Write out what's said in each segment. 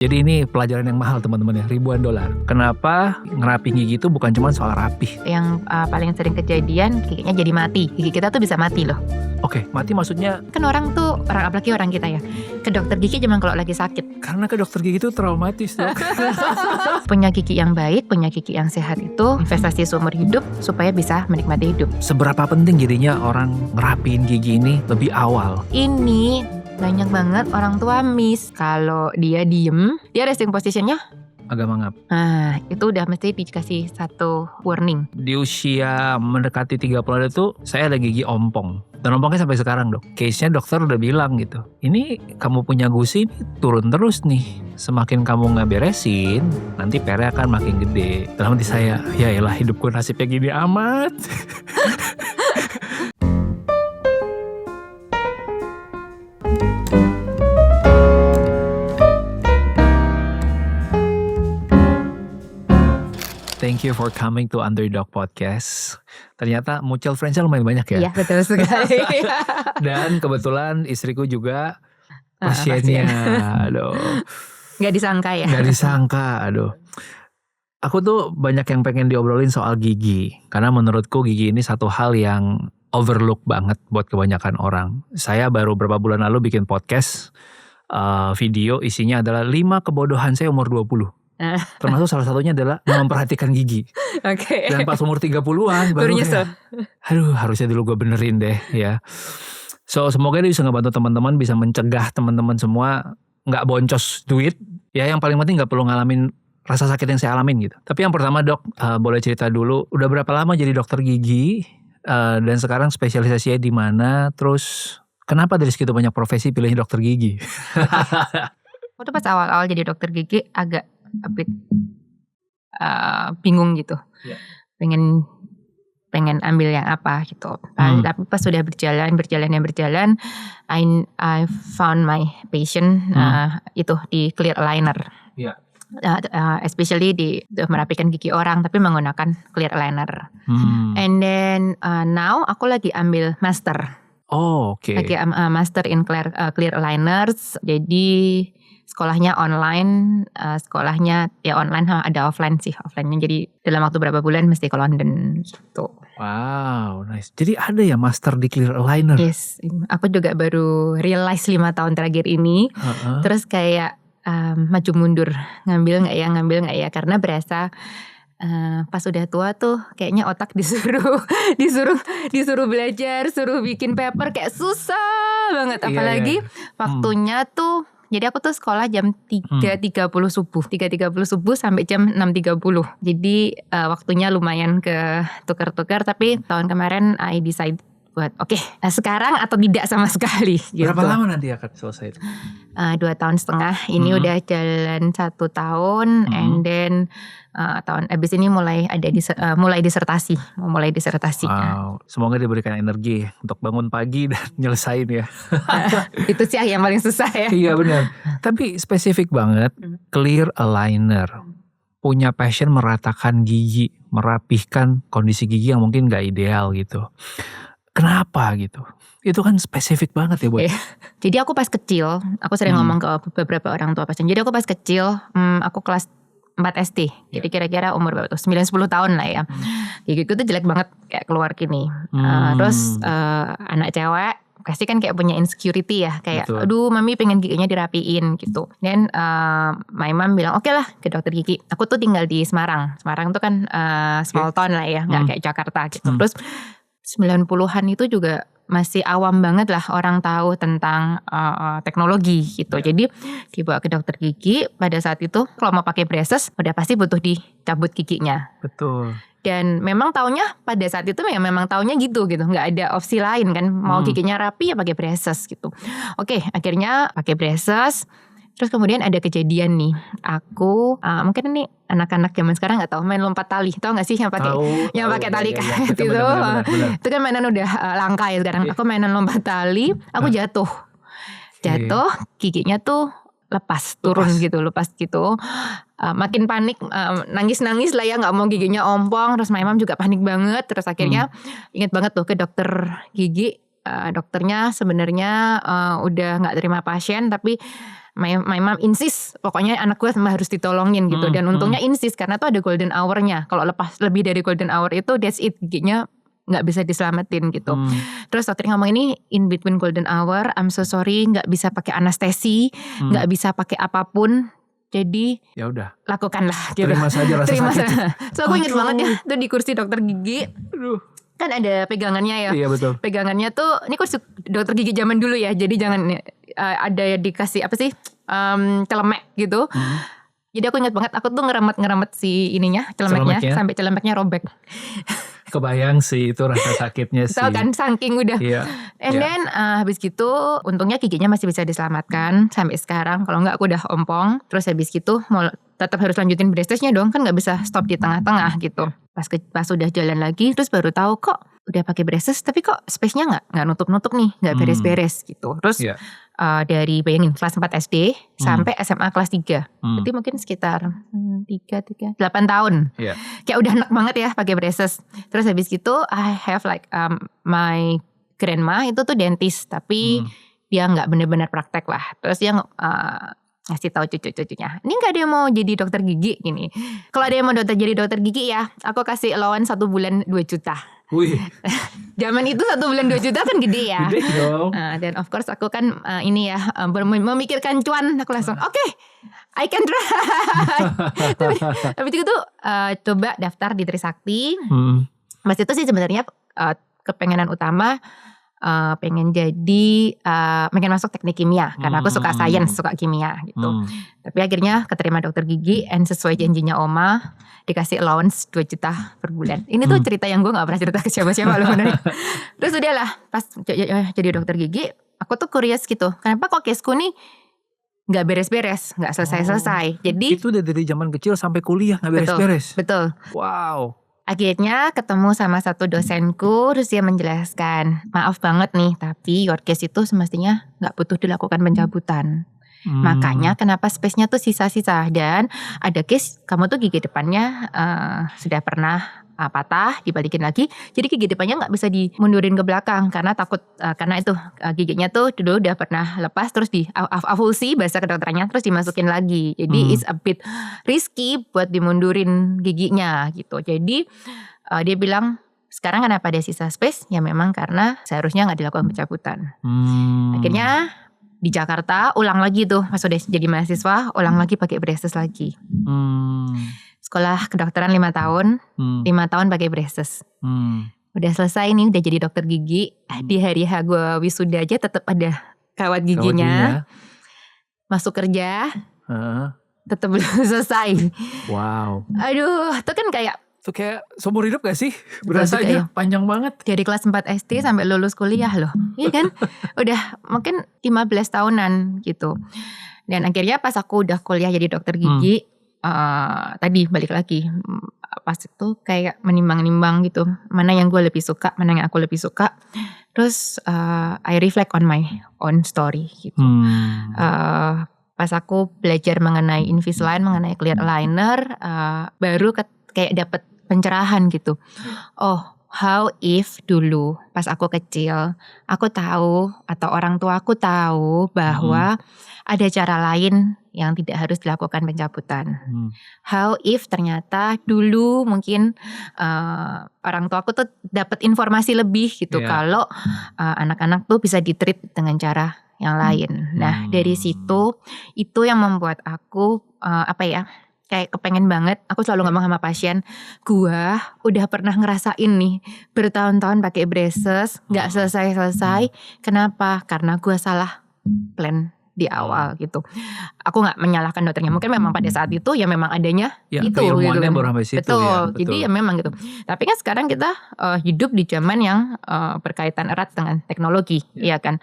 Jadi ini pelajaran yang mahal teman-teman ya, ribuan dolar. Kenapa ngerapiin gigi itu bukan cuma soal rapih. Yang paling sering kejadian giginya jadi mati. Gigi kita tuh bisa mati loh. Oke, mati maksudnya? Kan apalagi orang kita ya, ke dokter gigi cuma kalau lagi sakit. Karena ke dokter gigi itu traumatis dok. Punya gigi yang baik, punya gigi yang sehat itu investasi seumur hidup supaya bisa menikmati hidup. Seberapa penting jadinya orang ngerapiin gigi ini lebih awal? Ini banyak banget orang tua miss. Kalau dia diem, dia resting positionnya agak mangap. Nah, itu udah mesti dikasih satu warning. Di usia mendekati 30 itu saya ada gigi ompong. Dan ompongnya sampai sekarang dok. Case-nya dokter udah bilang gitu. Ini kamu punya gusi ini turun terus nih. Semakin kamu nggak beresin, nanti PR akan makin gede. Dalam hati saya, ya elah hidupku nasibnya gini amat. Thank you for coming to Underdog Podcast. Ternyata mutual friends-nya lumayan banyak ya. Iya, betul sekali. Dan kebetulan istriku juga pasiennya. Aduh. Gak disangka ya. Gak disangka, aduh. Aku tuh banyak yang pengen diobrolin soal gigi. Karena menurutku gigi ini satu hal yang overlook banget buat kebanyakan orang. Saya baru beberapa bulan lalu bikin podcast video isinya adalah 5 kebodohan saya umur 20. Termasuk salah satunya adalah memperhatikan gigi. Oke. Dan pas umur 30-an baru kayak, aduh harusnya dulu gue benerin deh ya. So semoga ini bisa ngebantu teman-teman, bisa mencegah teman-teman semua gak boncos duit. Ya yang paling penting gak perlu ngalamin rasa sakit yang saya alamin gitu. Tapi yang pertama dok, boleh cerita dulu udah berapa lama jadi dokter gigi, dan sekarang spesialisasinya di mana, terus kenapa dari segitu banyak profesi pilihnya dokter gigi? Waktu pas awal-awal jadi dokter gigi agak bingung gitu. Yeah. Pengen ambil yang apa gitu. Tapi pas sudah berjalan, I found my passion itu di clear aligner. Yeah. Especially di merapikan gigi orang tapi menggunakan clear aligner. And then now aku lagi ambil master. Oh, oke. Lagi master in clear aligners. Jadi sekolahnya online, sekolahnya ya online ada offline sih. Offline-nya jadi dalam waktu berapa bulan mesti ke London gitu. Wow, nice. Jadi ada ya master di clear aligner? Yes, aku juga baru realize 5 tahun terakhir ini. Terus kayak maju mundur, ngambil nggak ya, karena berasa pas udah tua tuh kayaknya otak disuruh belajar, suruh bikin paper kayak susah banget. Apalagi waktunya tuh. Jadi aku tuh sekolah jam 3.30 subuh sampai jam 6.30. Jadi waktunya lumayan ke tukar-tukar. Tapi tahun kemarin I decide buat sekarang atau tidak sama sekali gitu. Berapa lama nanti akan selesai? 2 tahun setengah. Ini udah jalan 1 tahun. And then tahun abis ini mulai disertasi. Wow, semoga diberikan energi untuk bangun pagi dan nyelesain ya. Itu sih yang paling susah ya. Iya benar. Tapi spesifik banget, clear aligner. Punya passion meratakan gigi, merapihkan kondisi gigi yang mungkin gak ideal gitu. Kenapa gitu? Itu kan spesifik banget ya buat. Jadi aku pas kecil, aku sering ngomong ke beberapa orang tua pasien. Jadi aku pas kecil, aku kelas 4 SD. Jadi kira-kira umur berapa tuh? 9-10 tahun lah ya. Gigiku tuh jelek banget kayak keluar gini. Terus anak cewek pasti kan kayak punya insecurity ya. Kayak aduh mami pengen giginya dirapiin gitu. Dan my mom bilang oke lah ke dokter gigi. Aku tuh tinggal di Semarang. Semarang tuh kan small town lah ya. Gak kayak Jakarta gitu. Terus 90-an itu juga masih awam banget lah orang tahu tentang teknologi gitu. Jadi dibawa ke dokter gigi pada saat itu kalau mau pakai braces udah pasti butuh dicabut giginya. Betul. Dan memang taunya pada saat itu memang taunya gitu. Nggak ada opsi lain kan. Mau giginya rapi ya pakai braces gitu. Oke, akhirnya pakai braces. Terus kemudian ada kejadian nih. Aku mungkin ini anak-anak zaman sekarang nggak tahu main lompat tali. Tahu nggak sih yang pakai tali karet itu? Itu kan mainan udah langka ya sekarang. Aku mainan lompat tali. Aku jatuh. Giginya tuh lepas gitu. Makin panik, nangis lah ya, nggak mau giginya ompong. Terus my mom juga panik banget. Terus akhirnya inget banget tuh ke dokter gigi. Dokternya sebenarnya udah nggak terima pasien, tapi my mom insist pokoknya anak gue harus ditolongin gitu. Dan untungnya insist karena tuh ada golden hour-nya. Kalau lepas lebih dari golden hour itu that's it, giginya nggak bisa diselamatin gitu. Terus dokter ngomong ini in between golden hour, I'm so sorry nggak bisa pakai anestesi, nggak bisa pakai apapun. Jadi ya udah, lakukanlah gitu. Terima saja rasa sakit. So aku inget banget ya tuh di kursi dokter gigi. Kan ada pegangannya ya. Iya betul. Pegangannya tuh ini kursi dokter gigi zaman dulu ya. Jadi jangan ada dikasih apa sih celemek gitu. Jadi aku inget banget aku tuh ngeremet si ininya celemeknya sampai celemeknya robek. Kebayang sih itu rasa sakitnya sih. Tahu kan saking udah. And then habis gitu untungnya giginya masih bisa diselamatkan sampai sekarang. Kalau enggak aku udah ompong. Terus habis gitu mau tetap harus lanjutin braces-nya dong, kan nggak bisa stop di tengah-tengah gitu. Pas udah jalan lagi terus baru tahu kok udah pakai braces tapi kok space-nya nggak nutup-nutup nih, nggak beres-beres gitu. Terus dari bayangin kelas 4 SD sampai SMA kelas 3. Berarti mungkin sekitar 8 tahun. Kayak udah enak banget ya pakai braces. Terus habis gitu I have like my grandma itu tuh dentist tapi dia nggak benar-benar praktek lah. Terus dia ngasih tahu cucu-cucunya, ini nggak ada yang mau jadi dokter gigi gini. Kalau ada yang mau jadi dokter gigi ya, aku kasih allowance 1 bulan 2 juta. Wih. Zaman itu 1 bulan 2 juta kan gede ya. Gede dong. Dan of course aku kan ini ya memikirkan cuan. Aku langsung oke, I can try. Tapi itu tuh coba daftar di Trisakti. Pas itu sih sebenarnya kepengenan utama pengen masuk teknik kimia karena aku suka sains, suka kimia gitu. Tapi akhirnya keterima dokter gigi and sesuai janjinya Oma dikasih allowance 2 juta per bulan. Ini tuh cerita yang gue gak pernah cerita ke siapa-siapa loh bener. Terus udahlah pas jadi dokter gigi aku tuh curious gitu, kenapa kok caseku nih gak beres-beres, gak selesai-selesai. Jadi itu dari zaman kecil sampai kuliah gak beres-beres. Betul. Wow. Akhirnya ketemu sama satu dosenku, terus dia menjelaskan, maaf banget nih, tapi your case itu semestinya gak butuh dilakukan pencabutan. Makanya kenapa space-nya tuh sisa-sisa. Dan ada case, kamu tuh gigi depannya sudah pernah patah, dibalikin lagi. Jadi gigi depannya gak bisa dimundurin ke belakang, karena takut, karena itu giginya tuh dulu udah pernah lepas, terus di avulsi bahasa kedokterannya, terus dimasukin lagi. Jadi it's a bit risky buat dimundurin giginya gitu. Jadi dia bilang, sekarang kenapa ada sisa space? Ya memang karena seharusnya gak dilakukan pencabutan. Akhirnya di Jakarta ulang lagi tuh, pas udah jadi mahasiswa, ulang lagi pakai braces lagi. Sekolah kedokteran 5 tahun, 5 tahun pakai braces. Udah selesai nih, udah jadi dokter gigi. Di hari gue wisuda aja tetap ada kawat giginya. Masuk kerja, tetap belum selesai. Wow. Aduh, itu kan kayak itu kayak seumur hidup gak sih? Berasanya panjang banget. Dari kelas 4 SD sampai lulus kuliah loh. Iya kan? Udah mungkin 15 tahunan gitu. Dan akhirnya pas aku udah kuliah jadi dokter gigi, tadi balik lagi, pas itu kayak menimbang-nimbang gitu, mana yang gue lebih suka, mana yang aku lebih suka. Terus I reflect on my own story gitu. Pas aku belajar mengenai Invisalign, mengenai clear aligner, baru kayak dapet pencerahan gitu. Oh, how if dulu pas aku kecil, aku tahu atau orang tua aku tahu bahwa ada cara lain yang tidak harus dilakukan pencabutan. How if ternyata dulu mungkin orang tua aku tuh dapat informasi lebih gitu kalau anak-anak tuh bisa ditreat dengan cara yang lain. Nah dari situ itu yang membuat aku kayak kepengen banget, aku selalu ngomong sama pasien, gua udah pernah ngerasain nih bertahun-tahun pakai braces, gak selesai-selesai. Kenapa? Karena gua salah plan di awal gitu. Aku gak menyalahkan dokternya, mungkin memang pada saat itu ya memang adanya ya, itu gitu kan. Betul, jadi ya memang gitu. Tapi kan sekarang kita hidup di zaman yang berkaitan erat dengan teknologi, ya kan.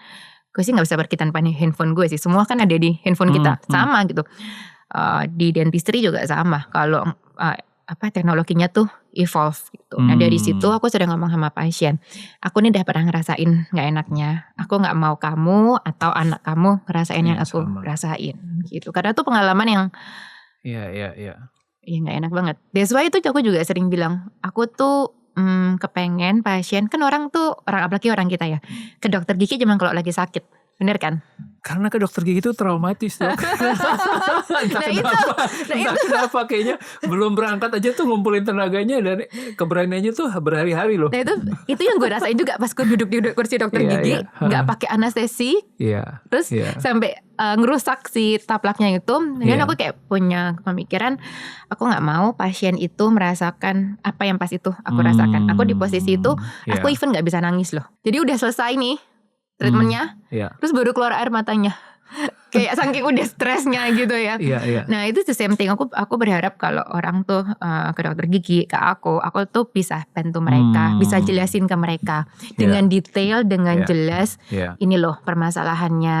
Gue sih gak bisa berkaitan pada handphone gue sih, semua kan ada di handphone kita, sama gitu. Di dentistry juga sama. Kalau teknologinya tuh evolve gitu. Nah dari situ aku sudah ngomong sama pasien, aku nih udah pernah ngerasain nggak enaknya. Aku nggak mau kamu atau anak kamu ngerasain yang aku rasain gitu. Karena tuh pengalaman yang iya nggak enak banget. That's why itu aku juga sering bilang, aku tuh kepengen pasien, kan orang apalagi orang kita ya, ke dokter gigi cuma kalau lagi sakit. Bener kan? Karena ke dokter gigi itu traumatis dok. Entah kenapa kayaknya belum berangkat aja tuh ngumpulin tenaganya dan keberaniannya tuh berhari-hari loh. Nah itu yang gue rasain juga pas gue duduk di kursi dokter gigi, nggak pakai anestesi, terus sampai ngerusak si taplaknya itu. Dan aku kayak punya pemikiran, aku nggak mau pasien itu merasakan apa yang pas itu aku rasakan. Aku di posisi itu, aku even nggak bisa nangis loh. Jadi udah selesai nih treatmentnya, terus baru keluar air matanya, kayak saking udah stresnya gitu ya. Nah itu the same thing. Aku berharap kalau orang tuh ke dokter gigi, ke aku tuh bisa bantu mereka, bisa jelasin ke mereka dengan detail, dengan jelas. Ini loh permasalahannya,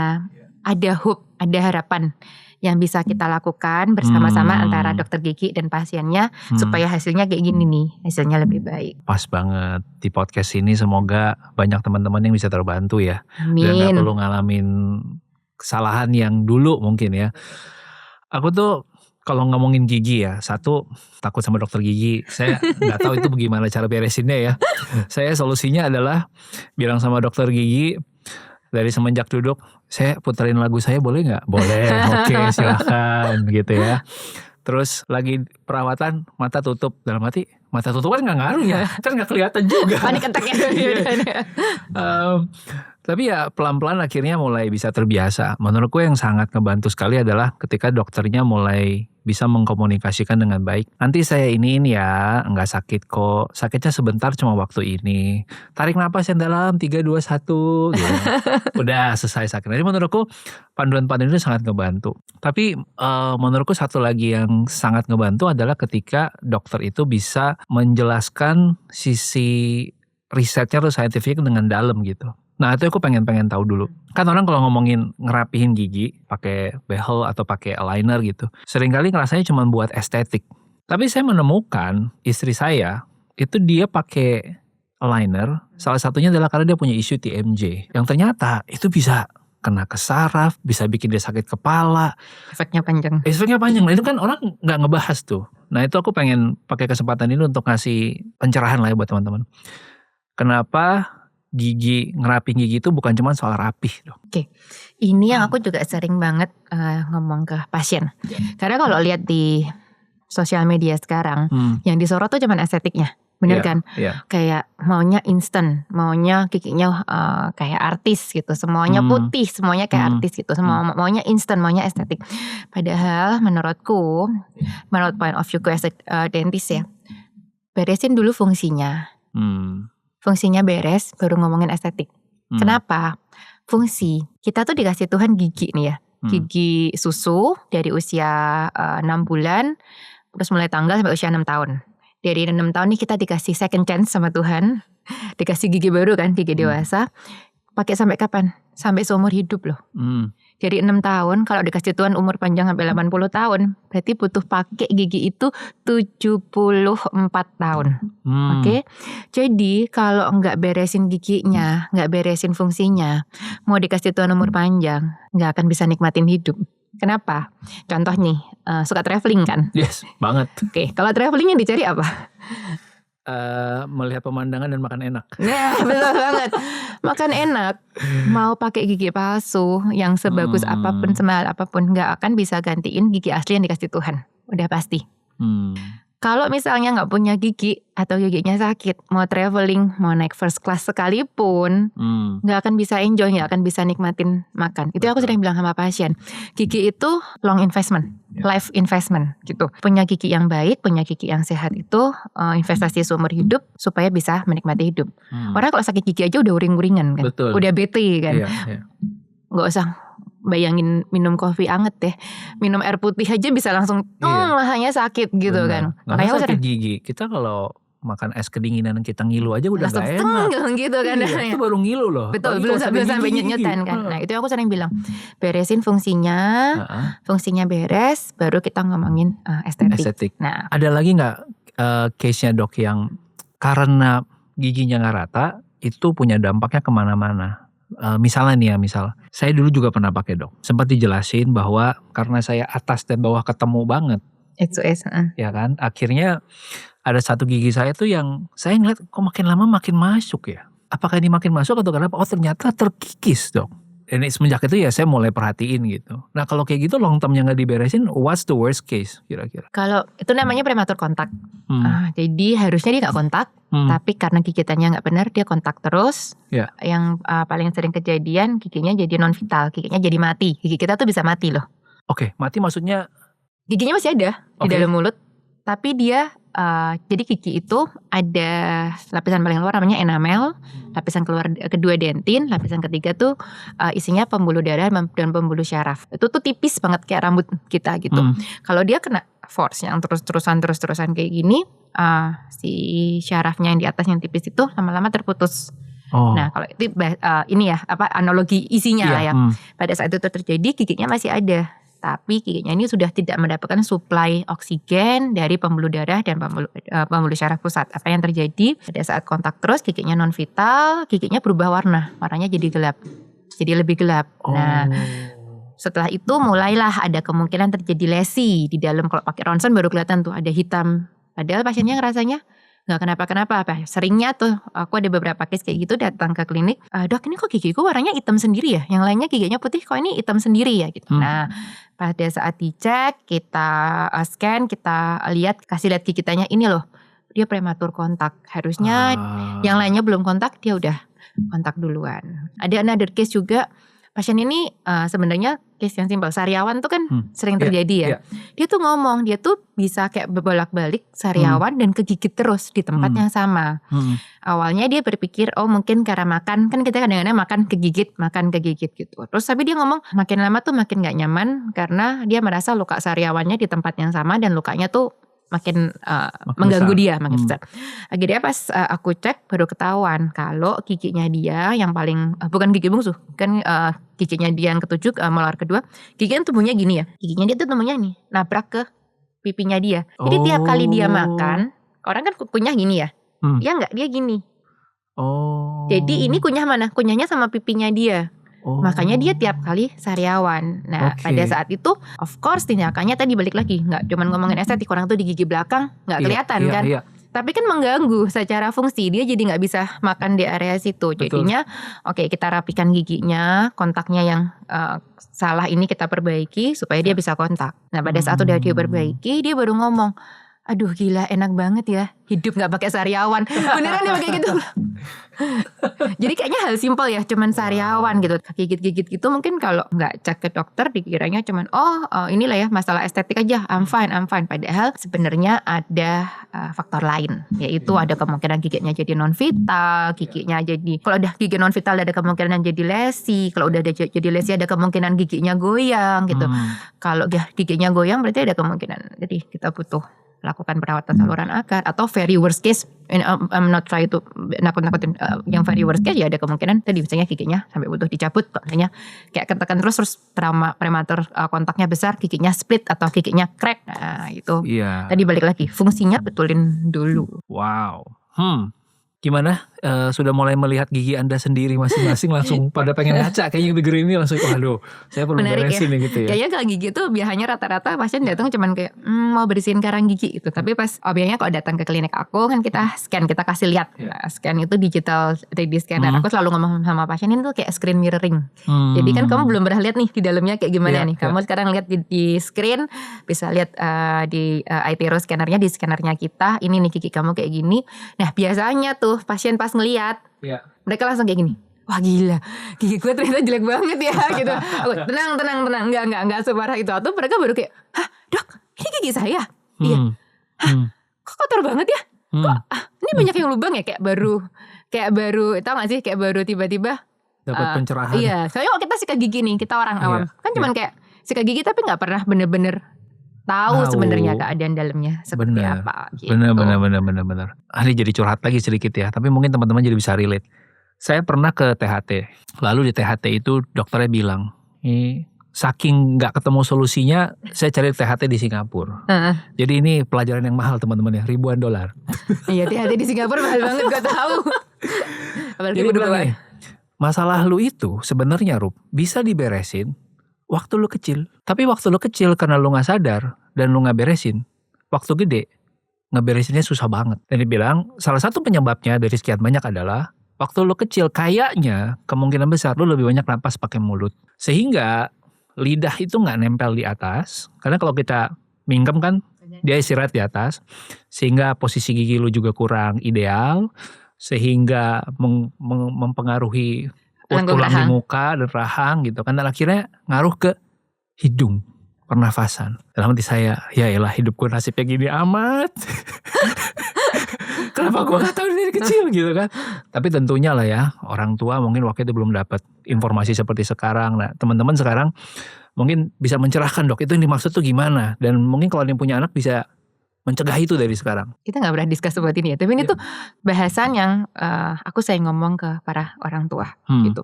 ada hope, ada harapan yang bisa kita lakukan bersama-sama antara dokter gigi dan pasiennya supaya hasilnya kayak gini nih, hasilnya lebih baik. Pas banget di podcast ini, semoga banyak teman-teman yang bisa terbantu ya. Amin. Dan gak perlu ngalamin kesalahan yang dulu mungkin ya. Aku tuh kalau ngomongin gigi ya, satu takut sama dokter gigi. Saya gak tahu itu bagaimana cara beresinnya ya. Saya solusinya adalah bilang sama dokter gigi, dari semenjak duduk, saya puterin lagu saya boleh gak? Boleh, oke silahkan gitu ya. Terus lagi perawatan, mata tutup. Dalam hati, mata tutup kan gak ngaruh ya, kan gak kelihatan juga. Panik attack-nya. Tapi ya pelan-pelan akhirnya mulai bisa terbiasa. Menurutku yang sangat ngebantu sekali adalah ketika dokternya mulai bisa mengkomunikasikan dengan baik. Nanti saya ini ya, nggak sakit kok. Sakitnya sebentar, cuma waktu ini. Tarik napas yang dalam, 3, 2, 1. Gitu. Udah selesai sakit. Jadi menurutku panduan-panduan itu sangat ngebantu. Tapi menurutku satu lagi yang sangat ngebantu adalah ketika dokter itu bisa menjelaskan sisi risetnya atau scientific dengan dalam gitu. Nah itu aku pengen tahu dulu. Kan orang kalau ngomongin ngerapihin gigi pakai behel atau pakai aligner gitu, seringkali ngerasanya cuma buat estetik. Tapi saya menemukan istri saya itu dia pakai aligner, salah satunya adalah karena dia punya isu TMJ, yang ternyata itu bisa kena ke saraf, bisa bikin dia sakit kepala. Efeknya panjang. Nah itu kan orang nggak ngebahas tuh. Nah itu aku pengen pakai kesempatan ini untuk ngasih pencerahan lah ya buat teman-teman. Kenapa ngerapiin gigi itu bukan cuma soal rapih loh. Oke. Ini yang aku juga sering banget ngomong ke pasien. Karena kalau lihat di sosial media sekarang, yang disorot tuh cuma estetiknya. Bener kan? Kayak maunya instan, maunya giginya kayak artis gitu. Semuanya putih, semuanya kayak artis gitu. Maunya instan, maunya estetik. Padahal menurut point of view as a dentist ya, beresin dulu fungsinya. Fungsinya beres, baru ngomongin estetik. Kenapa? Fungsi. Kita tuh dikasih Tuhan gigi nih ya. Gigi susu dari usia 6 bulan, terus mulai tanggal sampai usia 6 tahun. Dari 6 tahun nih kita dikasih second chance sama Tuhan. Dikasih gigi baru kan, gigi dewasa. Pakai sampai kapan? Sampai seumur hidup loh. Dari 6 tahun, kalau dikasih Tuhan umur panjang sampai 80 tahun, berarti butuh pakai gigi itu 74 tahun. Oke? Jadi kalau nggak beresin giginya, nggak beresin fungsinya, mau dikasih Tuhan umur panjang, nggak akan bisa nikmatin hidup. Kenapa? Contoh nih, suka traveling kan? Yes, banget. Oke, kalau traveling yang dicari apa? Melihat pemandangan dan makan enak. Nah, betul banget. Makan enak, mau pakai gigi palsu yang sebagus apapun, semahal apapun, gak akan bisa gantiin gigi asli yang dikasih Tuhan. Udah pasti. Kalau misalnya gak punya gigi atau giginya sakit, mau traveling, mau naik first class sekalipun, gak akan bisa enjoy, gak akan bisa nikmatin makan. Itu aku sering bilang sama pasien, gigi itu long investment, life investment gitu. Punya gigi yang baik, punya gigi yang sehat itu investasi seumur hidup supaya bisa menikmati hidup. Orang kalau sakit gigi aja udah uring-uringan kan, udah bete kan. Gak usah bayangin minum kopi anget deh, minum air putih aja bisa langsung lahanya sakit gitu. Bener. Kan. Makanya sakit gigi. Kita kalau makan es kedinginan kita ngilu aja udah gak enak gitu kan. Itu baru ngilu loh. Betul, belum sampai nyet-nyetan kan. Nah itu aku sering bilang, beresin fungsinya, fungsinya beres, baru kita ngomongin estetik. Nah ada lagi gak case-nya dok yang karena giginya gak rata, itu punya dampaknya kemana-mana? Misalnya nih ya, saya dulu juga pernah pakai dok. Sempat dijelasin bahwa karena saya atas dan bawah ketemu banget. Ya kan, akhirnya ada satu gigi saya tuh yang saya ngeliat kok makin lama makin masuk ya. Apakah ini makin masuk atau kenapa? Oh ternyata terkikis dok. Dan semenjak itu ya saya mulai perhatiin gitu. Nah kalau kayak gitu long termnya nggak diberesin, what's the worst case kira-kira? Kalau itu namanya prematur kontak. Jadi harusnya dia nggak kontak, tapi karena gigitannya nggak benar dia kontak terus. Ya. Yang paling sering kejadian giginya jadi non vital, giginya jadi mati. Gigi kita tuh bisa mati loh. Oke, mati maksudnya? Giginya masih ada di dalam mulut, tapi dia jadi gigi itu ada lapisan paling luar namanya enamel, lapisan kedua dentin, lapisan ketiga tuh isinya pembuluh darah dan pembuluh syaraf. Itu tuh tipis banget kayak rambut kita gitu. Kalau dia kena force yang terus-terusan kayak gini, si syarafnya yang di atas yang tipis itu lama-lama terputus. Nah kalau itu ini ya analogi isinya lah ya. Pada saat itu terjadi giginya masih ada, tapi giginya ini sudah tidak mendapatkan suplai oksigen dari pembuluh darah dan pembuluh syaraf pusat. Apa yang terjadi pada saat kontak terus giginya non vital, giginya berubah warnanya jadi gelap, jadi lebih gelap. Nah setelah itu mulailah ada kemungkinan terjadi lesi di dalam. Kalau pakai ronsen baru kelihatan tuh ada hitam, padahal pasiennya ngerasanya nggak kenapa-kenapa. Seringnya tuh aku ada beberapa case kayak gitu datang ke klinik, dok ini kok gigiku warnanya hitam sendiri ya, yang lainnya giginya putih kok ini hitam sendiri ya gitu. Nah pada saat dicek kita scan, kita kasih lihat gigi kitanya, ini loh dia prematur kontak. Harusnya yang lainnya belum kontak, dia udah kontak duluan. Ada another case juga. Pasien ini sebenarnya case yang simpel. Sariawan tuh kan sering terjadi ya. Dia tuh ngomong, dia tuh bisa kayak bolak-balik sariawan dan kegigit terus di tempat yang sama. Awalnya dia berpikir, oh mungkin karena makan, kan kita kadang-kadang makan kegigit gitu. Terus tapi dia ngomong makin lama tuh makin gak nyaman karena dia merasa luka sariawannya di tempat yang sama dan lukanya tuh makin mengganggu dia, makin besar. Akhirnya pas aku cek baru ketahuan kalau giginya dia yang paling bukan gigi bungsu, kan giginya dia yang ketujuh, molar kedua, giginya tumbuhnya gini ya. Giginya dia tuh tumbuhnya nih nabrak ke pipinya dia. Jadi tiap kali dia makan, orang kan kunyah gini ya. Dia enggak, dia gini. Jadi ini kunyah mana? Kunyahnya sama pipinya dia. Makanya dia tiap kali sariawan. Nah pada saat itu of course tindakannya tadi balik lagi, nggak cuma ngomongin estetik, orang tuh di gigi belakang nggak kelihatan kan. Tapi kan mengganggu secara fungsi, dia jadi nggak bisa makan di area situ. Jadinya oke, kita rapikan giginya, kontaknya yang salah ini kita perbaiki supaya dia bisa kontak. Nah pada saat udah dia perbaiki, dia baru ngomong, aduh gila enak banget ya hidup gak pakai sariawan. Beneran dia pakai gitu. Jadi kayaknya hal simpel ya, cuman sariawan gitu, gigit-gigit gitu. Mungkin kalau gak cek ke dokter dikiranya cuman inilah ya masalah estetik aja, I'm fine. Padahal sebenarnya ada faktor lain, yaitu ada kemungkinan giginya jadi non vital, giginya jadi, kalau udah gigi non vital ada kemungkinan jadi lesi, kalau udah jadi lesi ada kemungkinan giginya goyang gitu. Kalau giginya goyang berarti ada kemungkinan, jadi kita butuh lakukan perawatan saluran akar, atau very worst case, I'm not try to nakut-nakutin, yang very worst case ya ada kemungkinan tadi misalnya giginya sampai butuh dicabut, misalnya kayak ketekan terus prematur kontaknya besar, giginya split atau giginya crack. Nah itu tadi balik lagi fungsinya betulin dulu. Wow. Gimana? Sudah mulai melihat gigi Anda sendiri masing-masing langsung pada pengen ngaca kayaknya denger ini langsung, waduh saya perlu beresin ya gitu ya. Kayaknya kalau gigi itu biasanya rata-rata pasien datang cuman kayak mau bersihin karang gigi gitu. Tapi pas biasanya kalau datang ke klinik aku kan kita scan, kita kasih lihat. Nah, scan itu digital 3D scanner. Aku selalu ngomong sama pasien itu kayak screen mirroring. Jadi kan kamu belum pernah lihat nih di dalamnya kayak gimana nih. Kamu sekarang lihat di screen, bisa lihat di iTero scannernya, di scannernya kita, ini nih gigi kamu kayak gini. Nah biasanya tuh pasien pas ngelihat, mereka langsung kayak gini, wah gila, gigi gue ternyata jelek banget ya gitu. Aku, tenang, enggak separah itu. Atau mereka baru kayak, hah dok, ini gigi saya? Iya. Kok kotor banget ya? Kok ini banyak yang lubang ya? Kayak baru, tau gak sih? Kayak baru tiba-tiba dapat pencerahan. Iya, soalnya kalau kita sikat gigi nih, kita orang awam, kan cuman kayak sikat gigi tapi nggak pernah bener-bener tahu sebenarnya keadaan dalamnya seperti apa gitu. Benar. Ini jadi curhat lagi sedikit ya, tapi mungkin teman-teman jadi bisa relate. Saya pernah ke THT, lalu di THT itu dokternya bilang, saking nggak ketemu solusinya, saya cari THT di Singapura. Jadi ini pelajaran yang mahal teman-teman ya, ribuan dolar. Iya, THT di Singapura mahal banget, gak tahu. Jadi bilang, masalah lu itu sebenarnya Rup bisa diberesin waktu lu kecil. Tapi waktu lu kecil karena lu gak sadar dan lu gak beresin, waktu gede ngeberesinnya susah banget. Dan dibilang salah satu penyebabnya dari sekian banyak adalah waktu lu kecil kayaknya kemungkinan besar lu lebih banyak napas pakai mulut. Sehingga lidah itu nggak nempel di atas. Karena kalau kita mingkem kan dia istirahat di atas. Sehingga posisi gigi lu juga kurang ideal. Sehingga mempengaruhi tulang di muka dan rahang gitu kan. Dan akhirnya ngaruh ke hidung, pernafasan. Dalam hati saya, ya elah hidupku nasibnya gini amat. Kenapa gue gak tahu dari kecil gitu kan. Tapi tentunya lah ya, orang tua mungkin waktu itu belum dapat informasi seperti sekarang. Nah teman-teman sekarang mungkin bisa mencerahkan, dok itu yang dimaksud tuh gimana. Dan mungkin kalau yang punya anak bisa mencegah itu dari sekarang. Kita gak pernah discuss buat ini ya. Tapi ini tuh bahasan yang aku sering ngomong ke para orang tua gitu.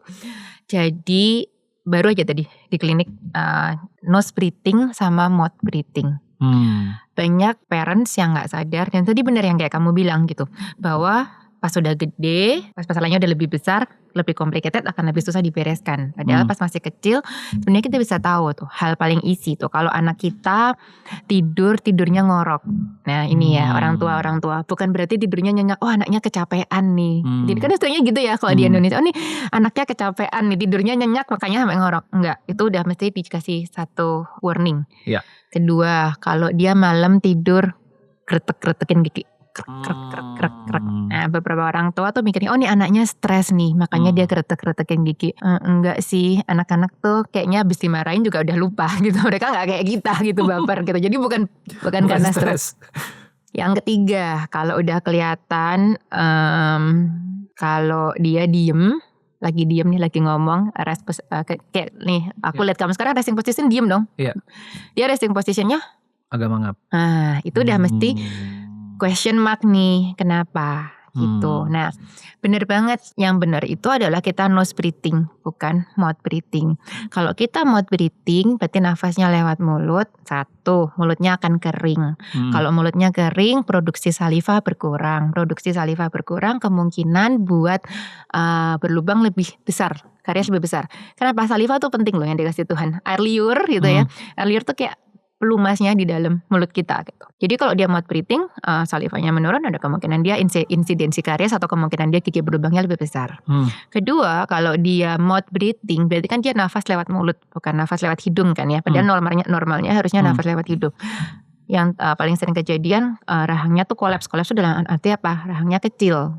Jadi baru aja tadi di klinik nose breathing sama mouth breathing. Banyak parents yang gak sadar. Dan tadi benar yang kayak kamu bilang gitu, bahwa pas udah gede, pas masalahnya udah lebih besar, lebih complicated, akan lebih susah dibereskan. Padahal pas masih kecil sebenarnya kita bisa tahu tuh hal paling easy tuh, kalau anak kita tidurnya ngorok. Nah ini ya orang tua bukan berarti tidurnya nyenyak, oh anaknya kecapean nih. Jadi kan istilahnya gitu ya kalau di Indonesia, oh nih anaknya kecapean nih, tidurnya nyenyak makanya sampai ngorok. Enggak, itu udah mesti dikasih satu warning. Kedua, kalau dia malam tidur kretek-kretekin gigi, krek. Nah beberapa orang tua tuh mikirnya, oh nih anaknya stres nih, makanya dia kretek-kretekin gigi. Enggak sih, anak-anak tuh kayaknya habis dimarahin juga udah lupa gitu. Mereka nggak kayak kita gitu, baper gitu. Jadi bukan karena stres. Yang ketiga, kalau udah kelihatan kalau dia lagi diem nih, lagi ngomong, kayak nih aku lihat kamu sekarang resting position diem dong. Dia resting positionnya agak mangap. Nah itu udah mesti question mark nih, kenapa gitu. Nah benar banget, yang benar itu adalah kita nose breathing, bukan mouth breathing. Kalau kita mouth breathing berarti nafasnya lewat mulut. Satu, mulutnya akan kering. Kalau mulutnya kering, produksi saliva berkurang. Kemungkinan buat berlubang lebih besar, karies lebih besar. Kenapa? Saliva tuh penting loh yang dikasih Tuhan. Air liur gitu ya. Air liur tuh kayak pelumasnya di dalam mulut kita gitu. Jadi kalau dia mouth breathing, salivanya menurun, ada kemungkinan dia insidensi karies atau kemungkinan dia gigi berlubangnya lebih besar. Kedua, kalau dia mouth breathing berarti kan dia nafas lewat mulut, bukan nafas lewat hidung kan ya. Padahal normalnya harusnya nafas lewat hidung. Yang paling sering kejadian rahangnya tuh kolaps itu dalam arti apa? Rahangnya kecil,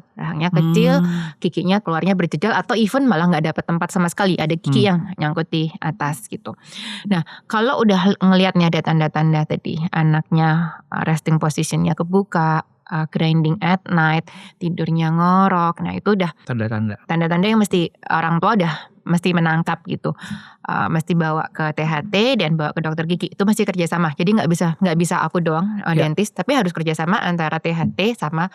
giginya keluarnya berjejal atau even malah nggak dapat tempat sama sekali, ada gigi yang nyangkut di atas gitu. Nah kalau udah ngelihat nih ada tanda-tanda tadi, anaknya resting positionnya kebuka, grinding at night, tidurnya ngorok, nah itu udah tanda-tanda yang mesti orang tua udah mesti menangkap gitu, mesti bawa ke THT dan bawa ke dokter gigi. Itu mesti kerjasama. Jadi nggak bisa aku doang dentis, tapi harus kerjasama antara THT sama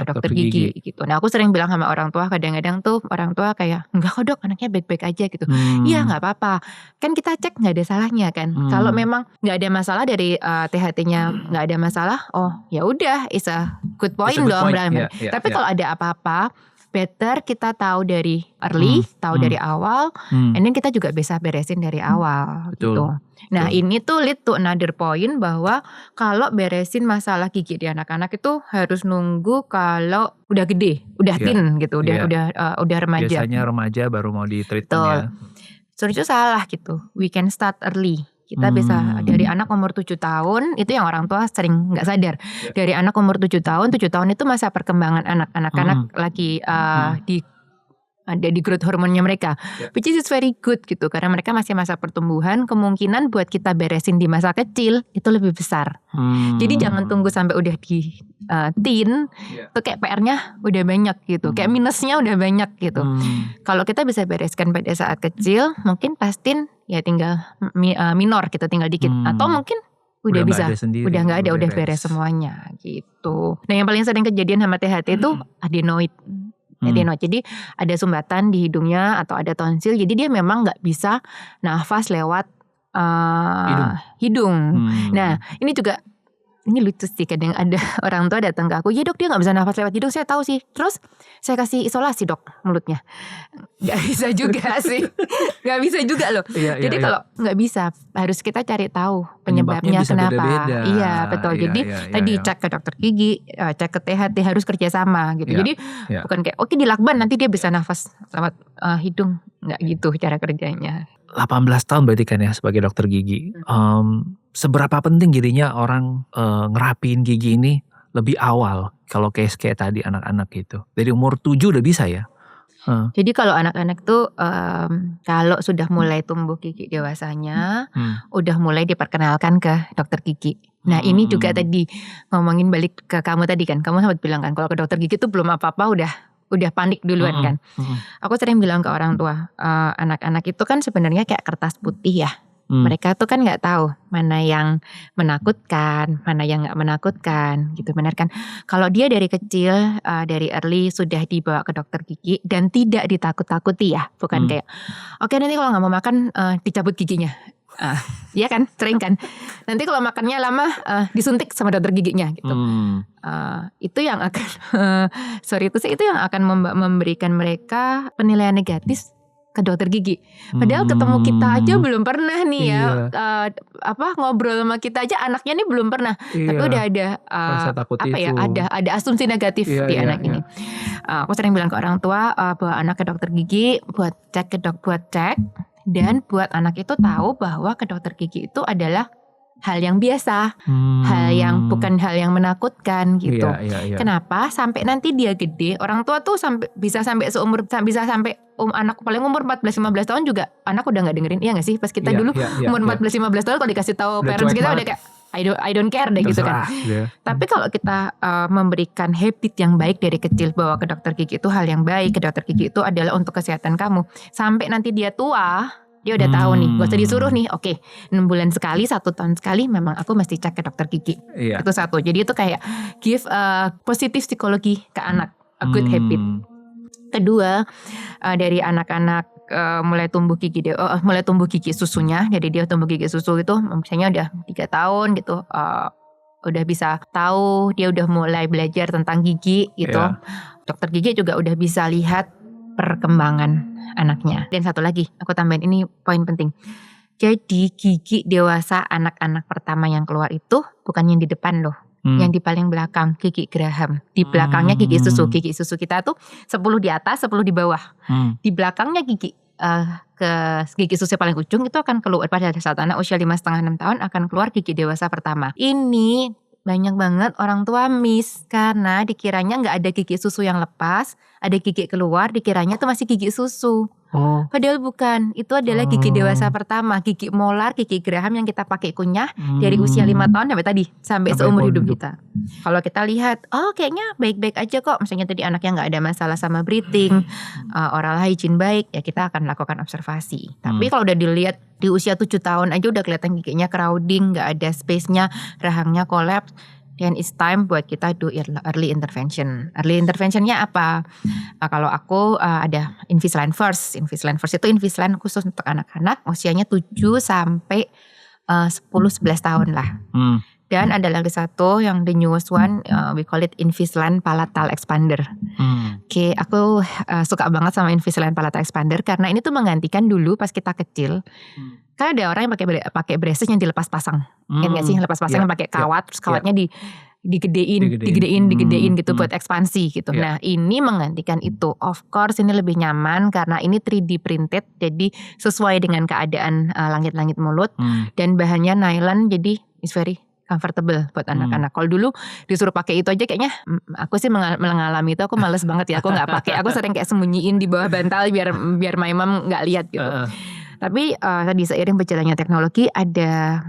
dokter gigi gitu. Nah aku sering bilang sama orang tua, kadang-kadang tuh orang tua kayak enggak kok dok, anaknya baik-baik aja gitu. Iya nggak apa-apa, kan kita cek nggak ada salahnya kan. Kalau memang nggak ada masalah dari THT-nya nggak ada masalah, oh ya udah, it's a good point dong. Tapi kalau ada apa-apa, better kita tahu dari early, tahu dari awal, and then kita juga bisa beresin dari awal gitu. Nah ini tuh lead to another point, bahwa kalau beresin masalah gigi di anak-anak itu harus nunggu kalau udah gede, udah teen gitu, udah remaja. Biasanya remaja baru mau di treatment ya. So itu salah gitu. We can start early. Kita bisa dari anak umur 7 tahun, itu yang orang tua sering gak sadar. Dari anak umur 7 tahun itu masa perkembangan anak-anak lagi ada di growth hormonnya mereka, which is very good gitu, karena mereka masih masa pertumbuhan. Kemungkinan buat kita beresin di masa kecil itu lebih besar. Jadi jangan tunggu sampai udah di teen, tuh kayak PR-nya udah banyak gitu, kayak minusnya udah banyak gitu. Kalau kita bisa bereskan pada saat kecil, mungkin pas teen ya tinggal minor gitu, tinggal dikit, atau mungkin udah bisa, udah nggak ada, udah beres semuanya gitu. Nah yang paling sering kejadian sama THT itu adenoid. Jadi ada sumbatan di hidungnya atau ada tonsil, jadi dia memang nggak bisa nafas lewat hidung. Nah ini juga ini lucu sih, kadang ada orang tua datang ke aku, ya dok dia gak bisa nafas lewat hidung, saya tahu sih. Terus saya kasih isolasi dok mulutnya. Gak bisa juga sih, gak bisa juga loh. Jadi kalau gak bisa, harus kita cari tahu penyebabnya kenapa. Beda-beda. Iya betul, jadi tadi cek ke dokter gigi, cek ke THT, harus kerjasama gitu. Jadi bukan kayak oke dilakban nanti dia bisa nafas lewat hidung. Gak gitu cara kerjanya. 18 tahun berarti kan ya sebagai dokter gigi. Seberapa penting jadinya orang ngerapiin gigi ini lebih awal kalau kayak tadi anak-anak gitu. Dari umur 7 udah bisa ya? Jadi kalau anak-anak tuh kalau sudah mulai tumbuh gigi dewasanya, udah mulai diperkenalkan ke dokter gigi. Nah ini juga tadi ngomongin balik ke kamu tadi kan, kamu sempat bilang kan kalau ke dokter gigi tuh belum apa-apa udah panik duluan kan. Aku sering bilang ke orang tua, anak-anak itu kan sebenarnya kayak kertas putih ya. Mereka tuh kan nggak tahu mana yang menakutkan, mana yang nggak menakutkan, gitu benar kan? Kalau dia dari kecil, dari early sudah dibawa ke dokter gigi dan tidak ditakut-takuti ya, bukan kayak, oke nanti kalau nggak mau makan dicabut giginya. Iya kan, sering kan. Nanti kalau makannya lama disuntik sama dokter giginya gitu. Itu yang akan itu yang akan memberikan mereka penilaian negatif ke dokter gigi. Padahal ketemu kita aja belum pernah nih ya. Ngobrol sama kita aja anaknya nih belum pernah. Tapi udah ada ada asumsi negatif di anak ini. Aku sering bilang ke orang tua bawa anak ke dokter gigi buat cek dan buat anak itu tahu bahwa ke dokter gigi itu adalah hal yang biasa, bukan hal yang menakutkan gitu. Kenapa? Sampai nanti dia gede, orang tua tuh bisa sampai anak paling umur 14-15 tahun juga anak udah nggak dengerin, iya nggak sih? Pas kita dulu umur 14-15 tahun kalau dikasih tahu parents kita udah kayak I don't care deh gitu kan. Tapi kalau kita memberikan habit yang baik dari kecil bahwa ke dokter gigi itu hal yang baik, ke dokter gigi itu adalah untuk kesehatan kamu. Sampai nanti dia tua, dia udah tahu nih, gak usah disuruh nih. Oke, 6 bulan sekali, 1 tahun sekali memang aku mesti cek ke dokter gigi. Itu satu. Jadi itu kayak give positif psikologi ke anak, a good habit. Kedua, dari anak-anak mulai tumbuh gigi susunya. Jadi dia tumbuh gigi susu itu misalnya udah 3 tahun gitu, udah bisa tahu, dia udah mulai belajar tentang gigi gitu. Dokter gigi juga udah bisa lihat perkembangan anaknya. Dan satu lagi, aku tambahin ini poin penting. Jadi gigi dewasa anak-anak pertama yang keluar itu bukan yang di depan loh. Yang di paling belakang, gigi geraham. Di belakangnya gigi susu. Gigi susu kita tuh 10 di atas, 10 di bawah. Di belakangnya gigi susu paling ujung itu akan keluar pada saat anak usia 5,5-6 tahun akan keluar gigi dewasa pertama. Ini banyak banget orang tua miss karena dikiranya gak ada gigi susu yang lepas, ada gigi keluar dikiranya itu masih gigi susu. Padahal bukan, itu adalah gigi dewasa pertama, gigi molar, gigi geraham yang kita pakai kunyah dari usia 5 tahun sampai seumur hidup kita. Kalau kita lihat, kayaknya baik-baik aja kok, misalnya tadi anaknya gak ada masalah sama breathing, oral hygiene baik, ya kita akan lakukan observasi. Tapi kalau udah dilihat di usia 7 tahun aja udah kelihatan giginya crowding, gak ada space-nya, rahangnya collapse, then it's time buat kita do early intervention. Early interventionnya apa? Kalau aku ada Invisalign First. Invisalign First itu Invisalign khusus untuk anak-anak usianya 7 sampai 10-11 tahun lah. Dan ada lagi satu yang the newest one, we call it Invisalign Palatal Expander. Oke, aku suka banget sama Invisalign Palatal Expander karena ini tuh menggantikan dulu pas kita kecil. Kan ada orang yang pakai braces yang dilepas pasang, kan nggak sih? Lepas pasang yang pakai kawat, terus kawatnya digedein gitu buat ekspansi gitu. Nah ini menggantikan itu. Of course ini lebih nyaman karena ini 3D printed, jadi sesuai dengan keadaan langit-langit mulut dan bahannya nylon, jadi it's very comfortable buat anak-anak. Kalau dulu disuruh pakai itu aja kayaknya, aku sih mengalami itu, aku males banget ya, aku nggak pakai. Aku sering kayak sembunyiin di bawah bantal biar my mom nggak lihat gitu. Tapi tadi seiring berjalannya teknologi ada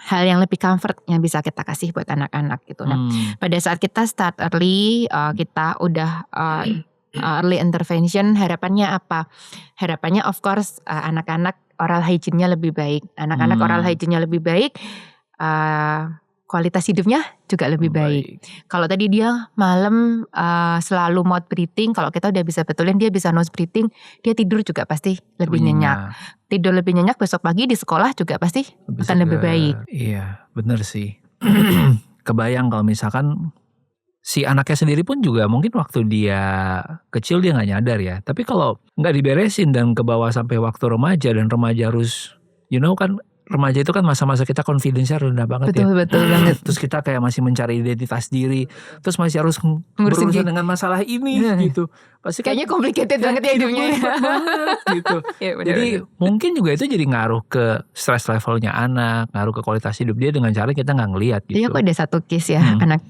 hal yang lebih comfort yang bisa kita kasih buat anak-anak gitu. Nah, pada saat kita start early, kita udah early intervention, harapannya apa? Harapannya of course anak-anak oral hygiene-nya lebih baik. Anak-anak oral hygiene-nya lebih baik, kualitas hidupnya juga lebih baik. Kalau tadi dia malam selalu mouth breathing, kalau kita udah bisa betulin dia bisa nose breathing, dia tidur juga pasti lebih nyenyak. Tidur lebih nyenyak, besok pagi di sekolah juga pasti akan lebih baik. Iya, benar sih. kebayang kalau misalkan si anaknya sendiri pun juga mungkin waktu dia kecil dia nggak nyadar ya. Tapi kalau nggak diberesin dan ke bawah sampai waktu remaja, dan remaja harus, kan remaja itu kan masa-masa kita confidence-nya rendah banget ya. Betul banget. Terus kita kayak masih mencari identitas diri, terus masih harus berurusan dengan masalah ini gitu. Pasti kayaknya complicated banget ya hidupnya. Gitu. Ya, jadi mungkin juga itu jadi ngaruh ke stress levelnya anak, ngaruh ke kualitas hidup dia dengan cara kita nggak ngelihat gitu. Jadi aku ada satu case ya, anak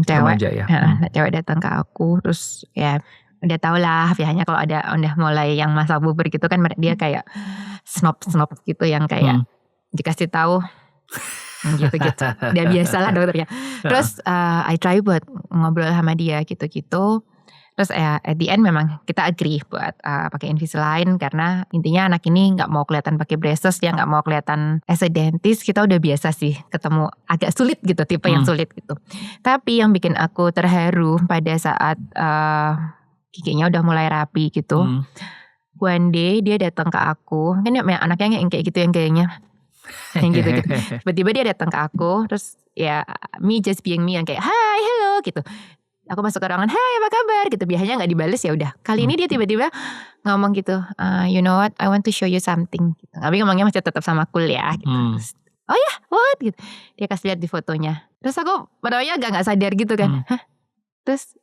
cewek, ya. Cewek datang ke aku, terus ya udah tau lah, biasanya kalau udah mulai yang masa puber gitu kan dia kayak snob gitu yang kayak dikasih tahu gitu-gitu. Udah biasa lah dokternya. Terus I try buat ngobrol sama dia gitu-gitu. Terus at the end memang kita agree buat pakai Invisalign karena intinya anak ini nggak mau kelihatan pakai braces, dia nggak mau kelihatan as a dentist. Kita udah biasa sih ketemu agak sulit gitu, tipe yang sulit gitu. Tapi yang bikin aku terharu pada saat giginya udah mulai rapi gitu. One day dia datang ke aku, kan anaknya yang kayak gitu, yang kayaknya yang gitu. Tiba-tiba dia datang ke aku, terus ya me just being me yang kayak hi, hello gitu. Aku masuk ke ruangan, hai apa kabar gitu. Biasanya gak dibales, ya udah. Kali ini dia tiba-tiba ngomong gitu, you know what, I want to show you something gitu. Tapi ngomongnya masih tetap sama cool ya gitu. Terus, oh ya, what gitu. Dia kasih lihat di fotonya. Terus aku padahal agak gak sadar gitu kan. Hah? Terus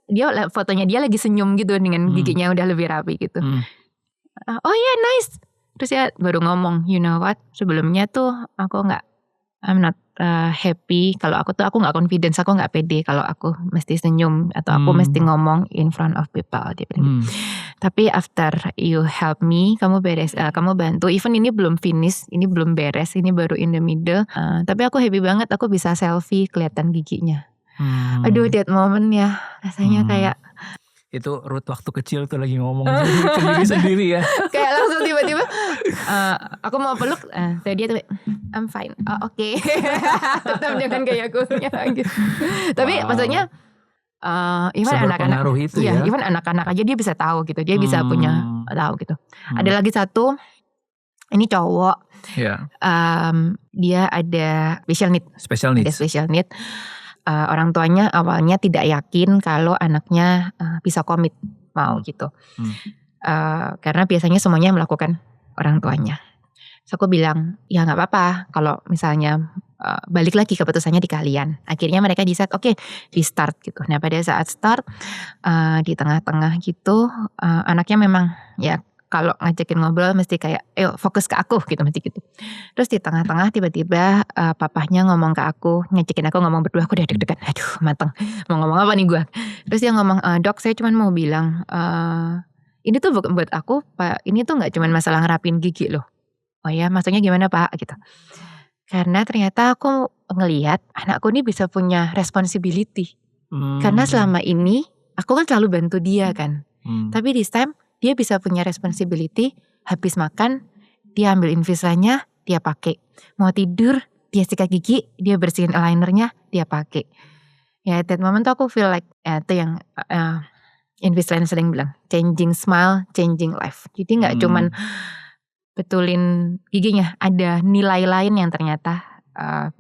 fotonya dia lagi senyum gitu dengan giginya udah lebih rapi gitu. Oh ya, nice. Terus dia baru ngomong, you know what, sebelumnya tuh aku I'm not happy kalau aku gak confidence, aku gak pede kalau aku mesti senyum atau aku mesti ngomong in front of people. Dia bilang gitu. Tapi after you help me, kamu bantu, even ini belum finish, ini belum beres, ini baru in the middle, tapi aku happy banget aku bisa selfie kelihatan giginya. Aduh, that moment ya rasanya kayak itu Ruth waktu kecil tuh lagi ngomong ke diri sendiri ya. Kayak langsung tiba-tiba aku mau peluk, dia tuh I'm fine. Oke. Tetap dengan gayakunya gitu. Tapi maksudnya even anak-anak itu ya. Even anak-anak aja dia bisa tahu gitu. Dia bisa punya tahu gitu. Ada lagi satu, ini cowok. Dia ada special need. Orang tuanya awalnya tidak yakin kalau anaknya bisa komit mau gitu. Karena biasanya semuanya melakukan orang tuanya. So aku bilang, ya gak apa-apa kalau misalnya balik lagi keputusannya di kalian. Akhirnya mereka decide, oke, di start gitu. Nah pada saat start di tengah-tengah gitu, anaknya memang ya kalau ngajakin ngobrol mesti kayak, ayo fokus ke aku gitu, mesti gitu. Terus di tengah-tengah tiba-tiba papahnya ngomong ke aku, ngajakin aku ngomong berdua, aku udah deg-degan, aduh mateng, mau ngomong apa nih gue. Terus dia ngomong, dok saya cuma mau bilang, ini tuh buat aku, Pak, ini tuh gak cuma masalah ngerapin gigi loh. Oh ya, maksudnya gimana Pak gitu. Karena ternyata aku ngelihat anakku ini bisa punya responsibility. Karena selama ini aku kan selalu bantu dia kan. Tapi this time dia bisa punya responsibility, habis makan dia ambil Invisalign-nya, dia pakai. Mau tidur dia sikat gigi, dia bersihin alignernya, dia pakai. Ya that moment tuh aku feel like itu yang Invisalign sering bilang, changing smile, changing life. Jadi gak cuman betulin giginya, ada nilai lain yang ternyata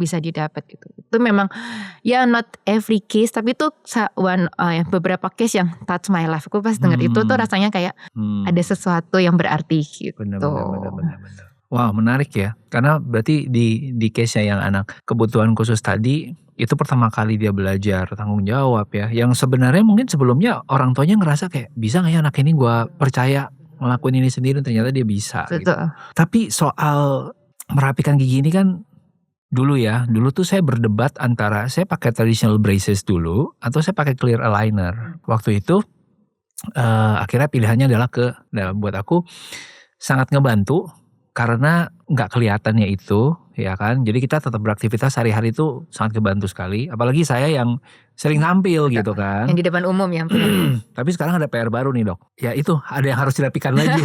bisa didapat gitu. Itu memang ya not every case, tapi itu beberapa case yang touch my life. Aku pas denger itu tuh rasanya kayak ada sesuatu yang berarti gitu. Benar. Wow, menarik ya. Karena berarti di case-nya yang anak kebutuhan khusus tadi, itu pertama kali dia belajar tanggung jawab ya. Yang sebenarnya mungkin sebelumnya orang tuanya ngerasa kayak, bisa gak ya anak ini gue percaya ngelakuin ini sendiri, ternyata dia bisa. Gitu. Tapi soal merapikan gigi ini kan dulu tuh saya berdebat antara saya pakai traditional braces dulu atau saya pakai clear aligner. Waktu itu akhirnya pilihannya adalah buat aku sangat ngebantu karena nggak kelihatannya itu, ya kan. Jadi kita tetap beraktivitas sehari-hari itu sangat kebantu sekali. Apalagi saya yang sering tampil gitu kan. Yang di depan umum ya. Tapi sekarang ada PR baru nih dok. Ya itu ada yang harus dirapikan lagi.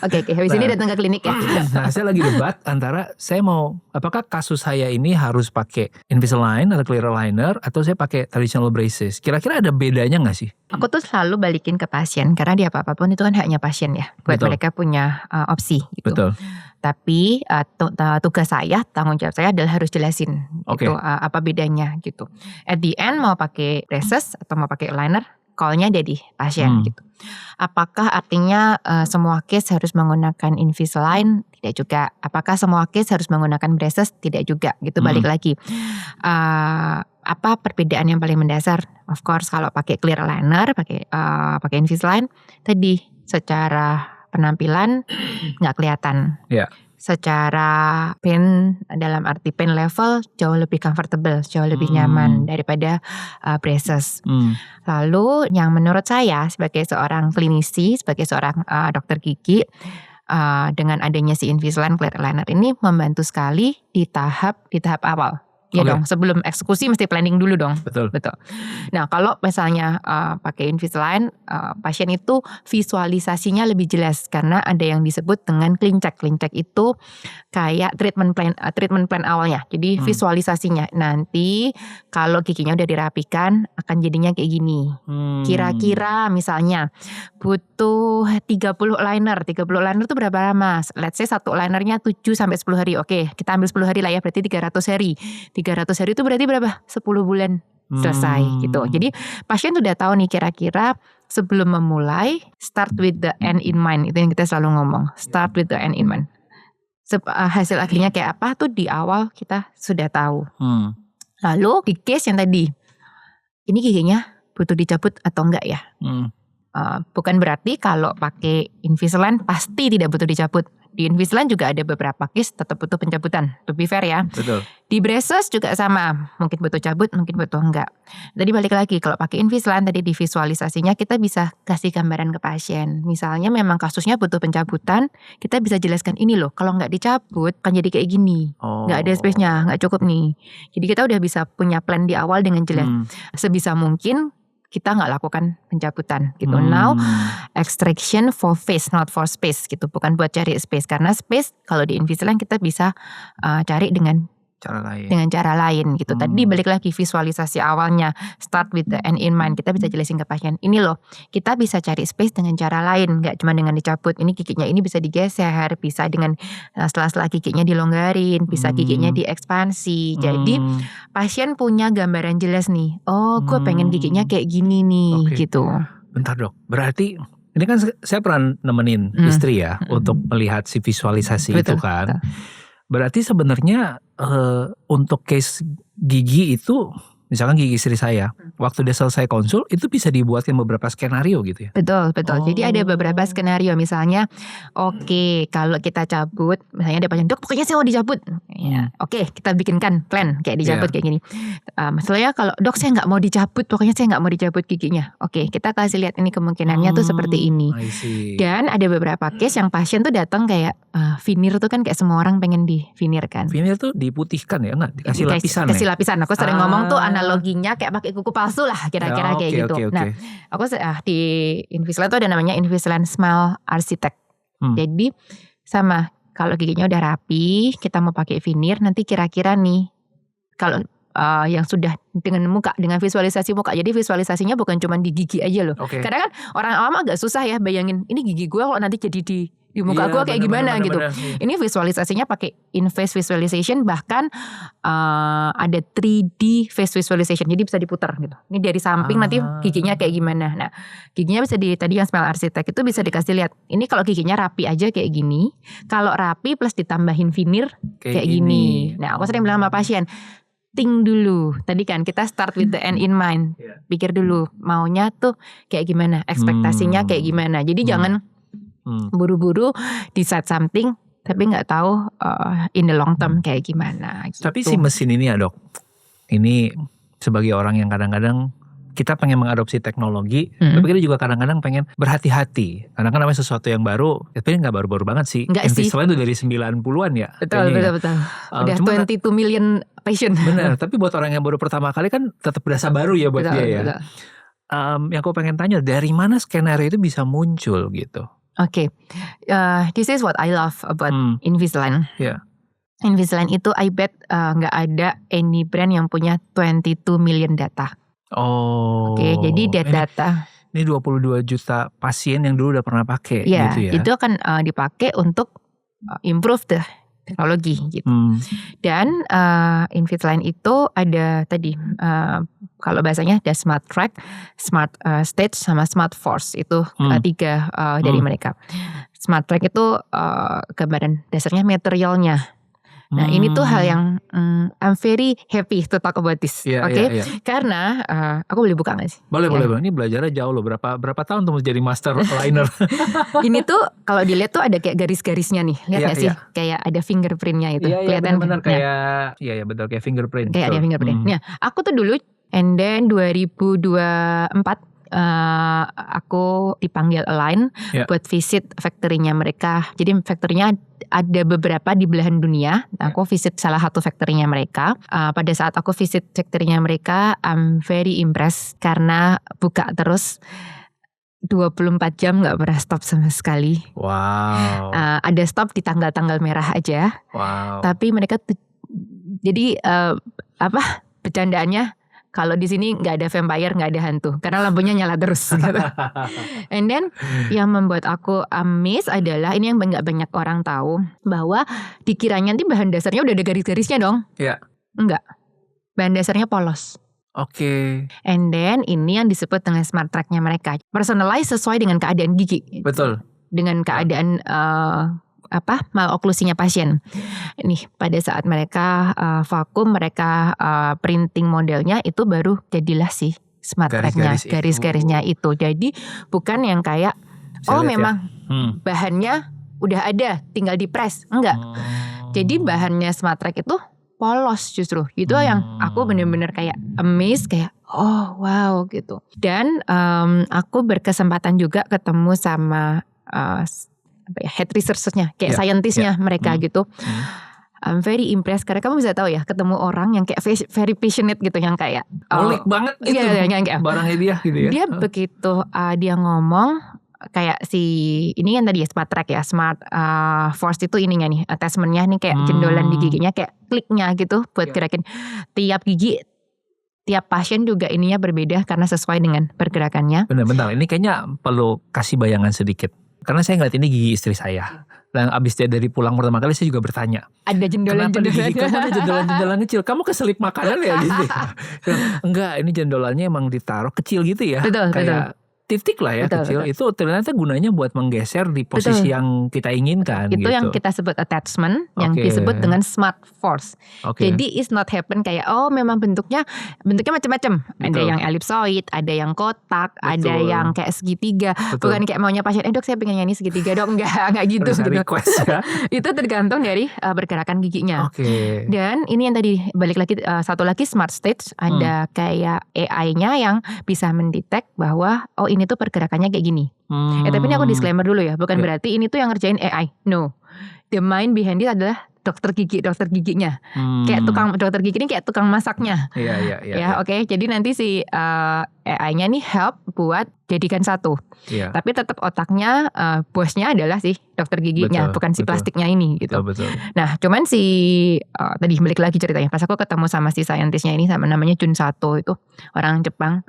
Oke. Habis ini datang ke klinik ya. Nah saya lagi debat antara saya mau, apakah kasus saya ini harus pakai Invisalign atau clear aligner atau saya pakai traditional braces. Kira-kira ada bedanya gak sih? Aku tuh selalu balikin ke pasien karena di apa-apapun itu kan haknya pasien ya. Buat mereka punya opsi gitu. Betul. Tapi tugas saya, tanggung jawab saya adalah harus jelasin gitu, apa bedanya gitu. At the end mau pakai braces atau mau pakai liner, call-nya ada di pasien gitu. Apakah artinya semua case harus menggunakan Invisalign? Tidak juga. Apakah semua case harus menggunakan braces? Tidak juga gitu. Balik lagi. Apa perbedaan yang paling mendasar? Of course kalau pakai clear aligner, pakai Invisalign, tadi secara penampilan nggak kelihatan. Yeah. Secara pain, dalam arti pain level jauh lebih comfortable, jauh lebih nyaman daripada braces. Lalu yang menurut saya sebagai seorang klinisi, sebagai seorang dokter gigi, dengan adanya si Invisalign clear aligner ini membantu sekali di tahap awal. Ya dong, sebelum eksekusi mesti planning dulu dong. Betul. Nah kalau misalnya pakai Invisalign, pasien itu visualisasinya lebih jelas karena ada yang disebut dengan clean check. Clean check itu kayak treatment plan awalnya. Jadi visualisasinya nanti kalau giginya udah dirapikan akan jadinya kayak gini. Kira-kira misalnya butuh 30 liner. 30 liner itu berapa lama? Let's say satu linernya 7-10 hari. Oke, kita ambil 10 hari lah ya, berarti 300 hari. 300 hari itu berarti berapa? 10 bulan selesai gitu. Jadi pasien udah tahu nih kira-kira sebelum memulai, start with the end in mind. Itu yang kita selalu ngomong, start with the end in mind. Hasil akhirnya kayak apa tuh di awal kita sudah tahu. Lalu di case yang tadi, ini giginya butuh dicabut atau enggak ya? Bukan berarti kalau pakai Invisalign pasti tidak butuh dicabut. Di Invisalign juga ada beberapa case tetap butuh pencabutan. To be fair ya. Betul. Di braces juga sama. Mungkin butuh cabut, mungkin butuh enggak. Tadi balik lagi, kalau pakai Invisalign tadi di visualisasinya kita bisa kasih gambaran ke pasien. Misalnya memang kasusnya butuh pencabutan, kita bisa jelaskan ini loh. Kalau enggak dicabut kan jadi kayak gini. Enggak ada space-nya, enggak cukup nih. Jadi kita udah bisa punya plan di awal dengan jelas. Sebisa mungkin kita nggak lakukan pencabutan gitu. Now extraction for face, not for space gitu, bukan buat cari space, karena space kalau di Invisalign kita bisa cari dengan cara lain gitu. Tadi balik lagi visualisasi awalnya, start with the end in mind. Kita bisa jelasin ke pasien, ini loh kita bisa cari space dengan cara lain, nggak cuma dengan dicabut. Ini giginya ini bisa digeser, bisa dengan sela-sela giginya dilonggarin, bisa giginya diekspansi. Jadi pasien punya gambaran jelas nih, oh gue pengen giginya kayak gini nih gitu. Bentar dok, berarti ini kan saya pernah nemenin istri ya untuk melihat si visualisasi itu kan. Berarti sebenarnya untuk case gigi itu, misalkan gigi istri saya, waktu dia selesai konsul itu bisa dibuatkan beberapa skenario gitu ya? Betul. Jadi ada beberapa skenario, misalnya oke, kalau kita cabut, misalnya ada pasien, dok pokoknya saya mau dicabut. Ya, oke, kita bikinkan plan kayak dicabut kayak gini. Masalahnya kalau dok saya nggak mau dicabut, pokoknya saya nggak mau dicabut giginya. Oke, kita kasih lihat ini kemungkinannya tuh seperti ini. Dan ada beberapa case yang pasien tuh datang kayak veneer tuh kan kayak semua orang pengen di veneer kan. Veneer tuh diputihkan ya nggak? Dikasih lapisan Kasih lapisan. Aku sering ngomong tuh analoginya kayak pakai kuku palsu lah kira-kira kayak gitu. Nah, aku di Invisalign tuh ada namanya Invisalign Smile Architect. Jadi sama, kalau giginya udah rapi, kita mau pakai veneer, nanti kira-kira nih kalau yang sudah dengan muka, dengan visualisasi muka. Jadi visualisasinya bukan cuma di gigi aja loh. Kadang kan orang awam agak susah ya bayangin ini gigi gue kalau nanti jadi di muka gue kayak gimana gitu. Ini visualisasinya pakai in-face visualization, bahkan ada 3D face visualization. Jadi bisa diputar gitu. Ini dari samping nanti giginya kayak gimana. Nah, giginya bisa tadi yang Smile Architect itu bisa dikasih lihat. Ini kalau giginya rapi aja kayak gini. Kalau rapi plus ditambahin veneer kayak gini. Nah, aku sering bilang sama pasien, think dulu. Tadi kan kita start with the end in mind. Pikir dulu maunya tuh kayak gimana, ekspektasinya kayak gimana. Jadi jangan buru-buru decide something tapi nggak tahu in the long term kayak gimana gitu. Tapi si mesin ini ya dok, ini sebagai orang yang kadang-kadang kita pengen mengadopsi teknologi, tapi kita juga kadang-kadang pengen berhati-hati. Karena kan namanya sesuatu yang baru, tapi nggak baru-baru banget sih. Invisalign itu dari 90-an ya. Betul. Udah 22 million patient. Benar, tapi buat orang yang baru pertama kali kan tetap berasa baru ya buat dia ya. Yang aku pengen tanya, dari mana skenario itu bisa muncul gitu? Oke, this is what I love about Invisalign. Invisalign itu I bet nggak ada any brand yang punya 22 million data. Oke, jadi data. Ini 22 juta pasien yang dulu udah pernah pakai gitu ya. Itu akan dipakai untuk improve the teknologi gitu. Dan Invisalign itu ada tadi kalau bahasanya ada Smart Track, Smart Stage sama Smart Force itu 3 dari mereka. Smart Track itu gambaran dasarnya materialnya. Nah ini tuh hal yang I'm very happy to talk about this, okay? Karena aku boleh buka nggak sih? Boleh. Ini belajarnya jauh loh. Berapa tahun tuh jadi master liner? Ini tuh kalau dilihat tuh ada kayak garis-garisnya nih, lihat nggak sih? Kayak ada fingerprintnya itu, kelihatan. Benar kayak, betul kayak fingerprint. Kayak ada fingerprint. Nah aku tuh dulu, and then 2024. Aku dipanggil Align buat visit factory-nya mereka. Jadi factory-nya ada beberapa di belahan dunia. Aku visit salah satu factory-nya mereka. Pada saat aku visit factory-nya mereka, I'm very impressed karena buka terus 24 jam gak pernah stop sama sekali. Wow. Ada stop di tanggal-tanggal merah aja. Wow. Tapi mereka jadi bercandaannya, kalau di sini nggak ada vampire, nggak ada hantu, karena lampunya nyala terus. Gitu. And then yang membuat aku amazed adalah ini yang nggak banyak orang tahu, bahwa dikiranya nanti bahan dasarnya udah ada garis-garisnya dong. Iya. Enggak, bahan dasarnya polos. Oke. And then ini yang disebut dengan Smart Track-nya mereka, personalize sesuai dengan keadaan gigi. Betul. Dengan keadaan maloklusinya pasien. Nih pada saat mereka vakum, mereka printing modelnya, itu baru jadilah si Smart Track-nya, garis-garisnya itu. Jadi bukan yang kayak memang bahannya udah ada, tinggal di press, enggak. Jadi bahannya Smart Track itu polos justru. Itu yang aku bener-bener kayak amazed, kayak oh wow gitu. Dan aku berkesempatan juga ketemu sama head researcher-nya, kayak scientist-nya mereka gitu. I'm very impressed karena kamu bisa tahu ya, ketemu orang yang kayak very passionate gitu, yang kayak ulik banget gitu. Iya, barangnya dia gitu ya. Dia begitu dia ngomong kayak si ini kan tadi ya Smart Track ya, Smart Force itu ininya nih, attachment-nya nih kayak jendolan di giginya, kayak kliknya gitu buat gerakin tiap gigi. Tiap pasien juga ininya berbeda karena sesuai dengan pergerakannya. Bentar, ini kayaknya perlu kasih bayangan sedikit. Karena saya ngeliat ini gigi istri saya. Dan abis dia dari pulang pertama kali, saya juga bertanya. Ada jendolan-jendolan. Kenapa di gigi kamu ada jendolan-jendolan kecil? Kamu keselip makanan ya gitu? Enggak, ini jendolannya emang ditaruh kecil gitu ya. Betul. Titik lah ya, kecil. Itu ternyata gunanya buat menggeser di posisi yang kita inginkan. Itu gitu. Yang kita sebut attachment, yang disebut dengan Smart Force. Jadi it's not happen kayak memang bentuknya macam-macam. Ada yang ellipsoid, ada yang kotak, ada yang kayak segitiga. Bukan kayak maunya pasien, dok saya pengen yang ini segitiga dok, enggak gitu. Request ya. Itu tergantung dari pergerakan giginya. Dan ini yang tadi balik lagi, satu lagi Smart Stage, ada kayak AI-nya yang bisa mendetek bahwa ini tuh pergerakannya kayak gini. Tapi ini aku disclaimer dulu ya, bukan berarti ini tuh yang ngerjain AI. No, the mind behind it adalah dokter giginya. Kayak tukang dokter gigi ini kayak tukang masaknya. Iya. Oke. Jadi nanti si AI-nya nih help buat jadikan satu. Tapi tetap otaknya, bosnya adalah si dokter giginya, bukan si plastiknya ini gitu. Betul. Nah, cuman si tadi balik lagi ceritanya. Pas aku ketemu sama si scientist-nya ini, sama namanya Jun Sato, itu orang Jepang.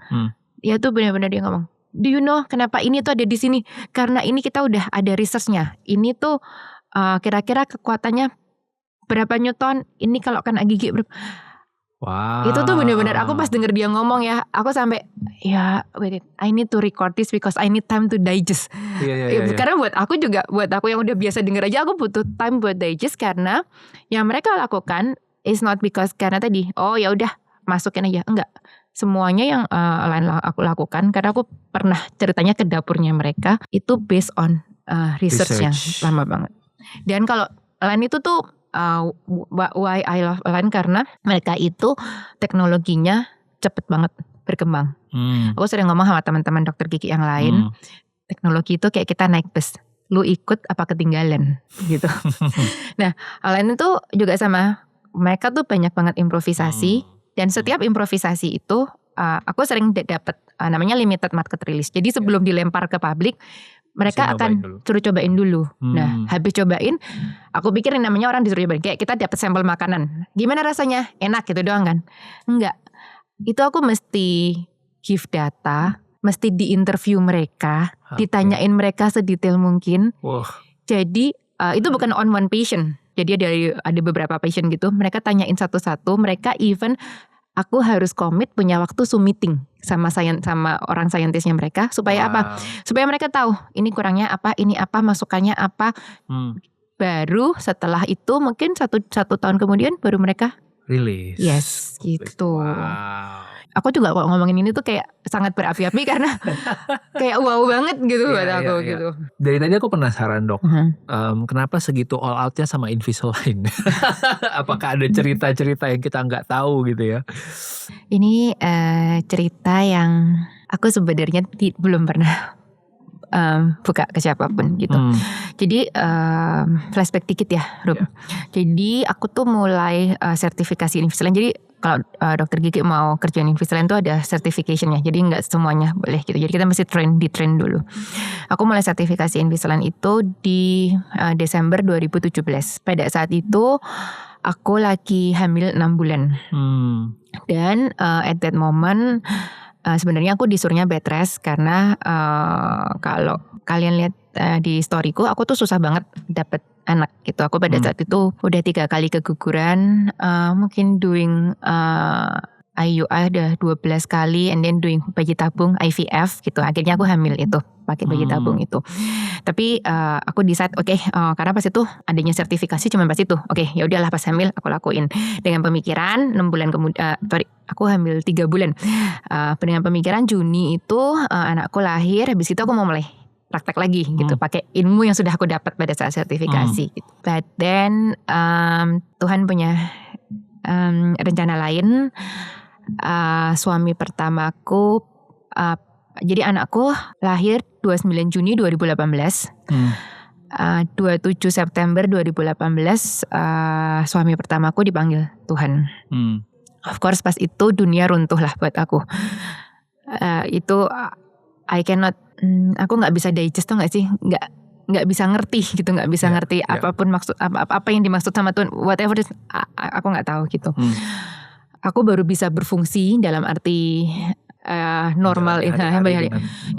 Dia tuh benar-benar dia ngomong, do you know kenapa ini tuh ada di sini? Karena ini kita udah ada research-nya. Ini tuh kira-kira kekuatannya berapa newton? Ini kalau kena gigi berapa? Wow. Itu tuh benar-benar aku pas denger dia ngomong ya, aku sampai wait, I need to record this because I need time to digest. Karena buat aku yang udah biasa denger aja, aku butuh time buat digest, karena yang mereka lakukan is not because karena tadi ya udah masukin aja, enggak. Semuanya yang aku lakukan karena aku pernah ceritanya ke dapurnya mereka, itu based on research yang lama banget. Dan kalau Align itu tuh why I love Align, karena mereka itu teknologinya cepet banget berkembang. Aku sering ngomong sama teman-teman dokter gigi yang lain, teknologi itu kayak kita naik bus, lu ikut apa ketinggalan gitu. Nah, Align itu juga sama, mereka tuh banyak banget improvisasi. Dan setiap improvisasi itu aku sering dapat namanya limited market release. Jadi sebelum dilempar ke publik, mereka akan suruh cobain dulu. Nah, habis cobain, aku pikirin namanya orang disuruh cobain. Kayak kita dapat sampel makanan. Gimana rasanya? Enak gitu doang kan? Enggak. Itu aku mesti give data, mesti diinterview mereka, ditanyain mereka sedetail mungkin. Jadi itu bukan on one patient. Jadi ada beberapa patient gitu. Mereka tanyain satu-satu. Mereka even aku harus komit punya waktu Zoom meeting sama orang saintisnya mereka supaya apa? Supaya mereka tahu ini kurangnya apa, ini apa, masukannya apa. Baru setelah itu mungkin satu tahun kemudian baru mereka rilis. Yes, gitu. Wow. Aku juga kalau ngomongin ini tuh kayak sangat berapi-api karena kayak wow banget gitu buat aku gitu. Dari tadi aku penasaran dok, kenapa segitu all outnya sama Invisalign? Apakah ada cerita-cerita yang kita nggak tahu gitu ya? Ini cerita yang aku sebenarnya belum pernah buka ke siapapun gitu. Jadi flashback dikit ya, Rup. Jadi aku tuh mulai sertifikasi Invisalign. Jadi kalau dokter gigi mau kerjain Invisalign tuh ada certificationnya. Jadi nggak semuanya boleh gitu. Jadi kita mesti di train dulu. Aku mulai sertifikasi Invisalign itu di Desember 2017. Pada saat itu aku lagi hamil 6 bulan. Dan at that moment sebenarnya aku disuruhnya bed rest karena kalau kalian lihat di storyku, aku tuh susah banget dapet anak gitu. Aku pada saat itu udah 3 kali keguguran, mungkin doing IUI udah 12 kali, and then doing bayi tabung IVF gitu. Akhirnya aku hamil itu pakai bayi tabung itu. Tapi aku decide karena pas itu adanya sertifikasi cuma pas itu. Ya udahlah pas hamil aku lakuin dengan pemikiran 6 bulan kemudian. Aku hamil 3 bulan. Dengan pemikiran Juni itu anakku lahir. Habis itu aku mau mulai praktek lagi gitu, pakai ilmu yang sudah aku dapat pada saat sertifikasi gitu. But then Tuhan punya rencana lain. Suami pertamaku jadi anakku lahir 29 Juni 2018. 27 September 2018 suami pertamaku dipanggil Tuhan. Of course pas itu dunia runtuh lah buat aku. Itu I cannot, aku nggak bisa digest tuh nggak sih, nggak bisa ngerti gitu, nggak bisa ngerti apapun maksud apa yang dimaksud sama Tuhan, whatever it is, aku nggak tahu gitu. Aku baru bisa berfungsi dalam arti normal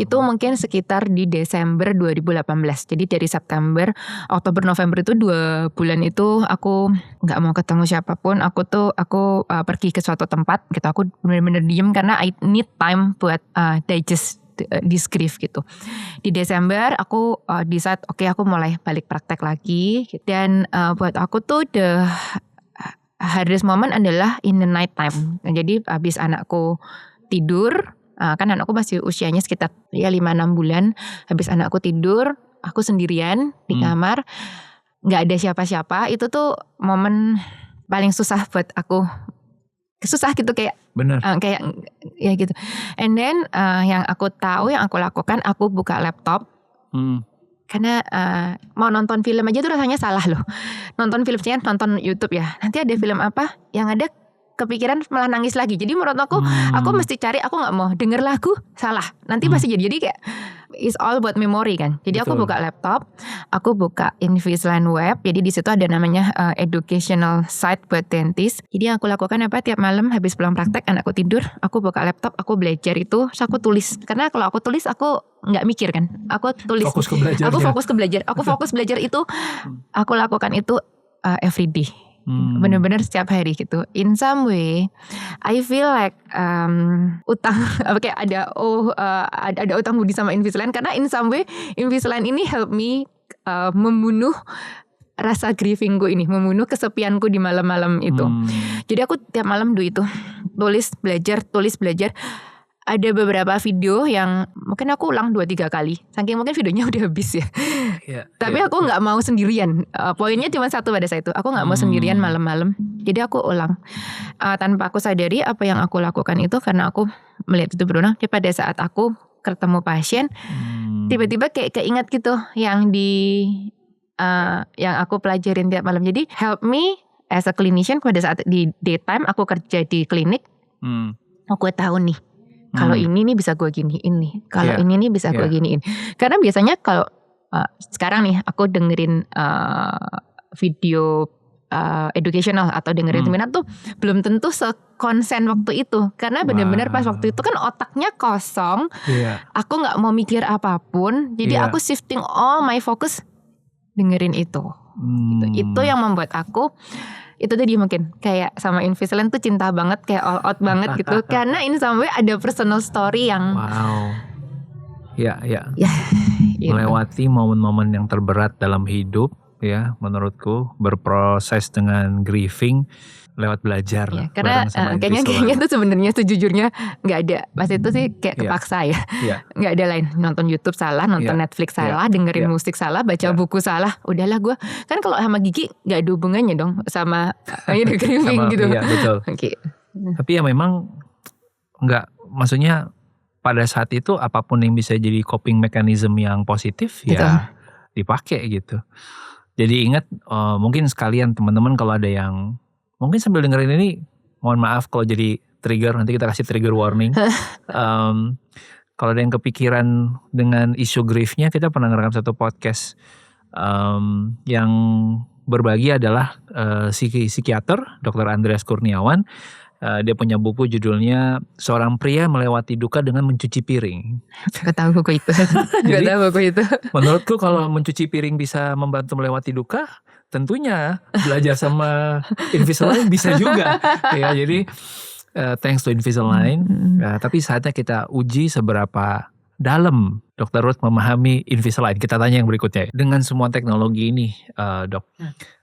itu mungkin sekitar di Desember 2018. Jadi dari September, Oktober, November itu 2 bulan itu aku nggak mau ketemu siapapun. Aku pergi ke suatu tempat gitu. Aku benar-benar diem karena I need time buat digest this grief gitu. Di Desember aku decide aku mulai balik praktek lagi. Dan buat aku tuh the hardest moment adalah in the night time. Jadi habis anakku tidur, kan anakku masih usianya sekitar 5-6 bulan. Habis anakku tidur, aku sendirian di kamar, nggak ada siapa-siapa. Itu tuh momen paling susah buat aku. Susah gitu kayak kayak ya gitu. And then yang aku tahu, yang aku lakukan, aku buka laptop. Karena mau nonton film aja tuh rasanya salah loh. Nonton filmnya nonton YouTube ya. Nanti ada film apa yang ada kepikiran malah nangis lagi. Jadi menurut aku mesti cari, aku nggak mau denger lagu salah. Nanti pasti jadi kayak it's all about memory kan. Jadi aku buka laptop, aku buka Invisalign web. Jadi di situ ada namanya educational site buat dentist. Jadi yang aku lakukan apa, tiap malam habis pulang praktek anakku tidur, aku buka laptop, aku belajar itu, terus aku tulis. Karena kalau aku tulis aku nggak mikir kan. Aku tulis. Aku fokus ke belajar. Aku fokus belajar itu. Aku lakukan itu every day. Benar-benar setiap hari gitu. In some way, I feel like utang kayak ada utang budi sama Invisalign, karena in some way Invisalign ini help me membunuh rasa grievingku ini, membunuh kesepianku di malam-malam itu. Jadi aku tiap malam itu tulis belajar. Ada beberapa video yang mungkin aku ulang 2-3 kali. Saking mungkin videonya udah habis ya. Tapi aku gak mau sendirian. Poinnya cuma satu pada saat itu. Aku gak mau sendirian malam-malam. Jadi aku ulang. Tanpa aku sadari apa yang aku lakukan itu karena aku melihat itu berulang. Jadi pada saat aku ketemu pasien, tiba-tiba kayak keingat gitu yang yang aku pelajarin tiap malam. Jadi help me as a clinician pada saat di daytime aku kerja di klinik. Aku tahu nih. Kalau ini nih bisa gue giniin nih. Kalau ini nih bisa gue giniin. Karena biasanya kalau sekarang nih aku dengerin video educational atau dengerin seminar tuh belum tentu sekonsen waktu itu. Karena benar-benar pas waktu itu kan otaknya kosong. Aku gak mau mikir apapun. Jadi aku shifting all my focus dengerin itu. Itu yang membuat aku itu tadi mungkin kayak sama Invisalign tuh cinta banget, kayak all out banget gitu. Karena ini sampai ada personal story yang ya gitu. Melewati momen-momen yang terberat dalam hidup ya, menurutku berproses dengan grieving lewat belajar. Ya, karena kayaknya tuh sebenarnya sejujurnya nggak ada. Pas itu sih kayak kepaksa ya. Nggak ada lain. Nonton YouTube salah, nonton Netflix salah, dengerin musik salah, baca buku salah. Udahlah gue kan kalau sama Gigi nggak ada hubungannya dong sama grieving gitu. Iya betul. Tapi ya memang nggak, maksudnya pada saat itu apapun yang bisa jadi coping mechanism yang positif ya dipakai gitu. Jadi ingat mungkin sekalian teman-teman kalau ada yang mungkin sambil dengerin ini, mohon maaf kalau jadi trigger, nanti kita kasih trigger warning. Kalau ada yang kepikiran dengan isu griefnya, kita pernah ngerekam satu podcast yang berbagi adalah psikiater Dr. Andreas Kurniawan. Dia punya buku judulnya Seorang Pria Melewati Duka dengan Mencuci Piring. Gak tahu buku itu. Gak tahu buku itu. Menurutku kalau mencuci piring bisa membantu melewati duka, tentunya belajar sama Invisalign bisa juga. Ya, jadi thanks to Invisalign. Tapi saatnya kita uji seberapa dalam Dr. Ruth memahami Invisalign. Kita tanya yang berikutnya. Dengan semua teknologi ini, Dok,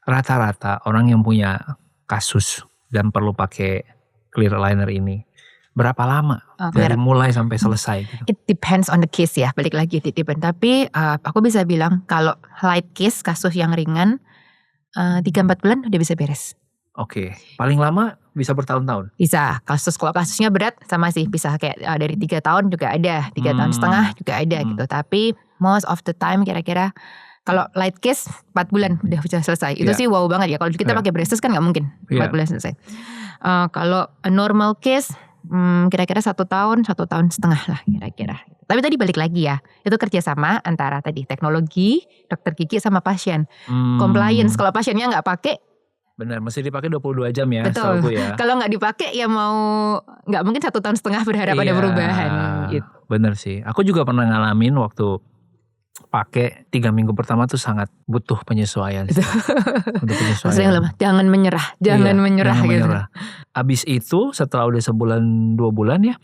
rata-rata orang yang punya kasus dan perlu pakai clear aligner ini, berapa lama dari mulai sampai selesai? Gitu? It depends on the case ya, balik lagi depend. Tapi aku bisa bilang kalau light case, kasus yang ringan, 3-4 bulan udah bisa beres. Oke, paling lama bisa bertahun-tahun? Bisa, kalau kasusnya berat sama sih, bisa kayak dari 3 tahun juga ada, 3 tahun setengah juga ada gitu. Tapi most of the time kira-kira kalau light case 4 bulan udah bisa selesai. Itu sih wow banget ya. Kalau kita pakai braces kan gak mungkin 4 bulan selesai. Kalau a normal case kira-kira 1 tahun, 1 tahun setengah lah kira-kira. Tapi tadi balik lagi ya, itu kerjasama antara tadi teknologi, dokter gigi sama pasien. Compliance, kalau pasiennya gak pakai, benar, mesti dipakai 22 jam ya. Betul. Ya. Kalau nggak dipakai ya mau nggak mungkin 1 tahun setengah berharap ada perubahan. Gitu. Bener sih. Aku juga pernah ngalamin waktu pakai 3 minggu pertama tuh sangat butuh penyesuaian. Butuh penyesuaian. Jangan menyerah, jangan menyerah. Abis itu setelah udah sebulan 2 bulan ya,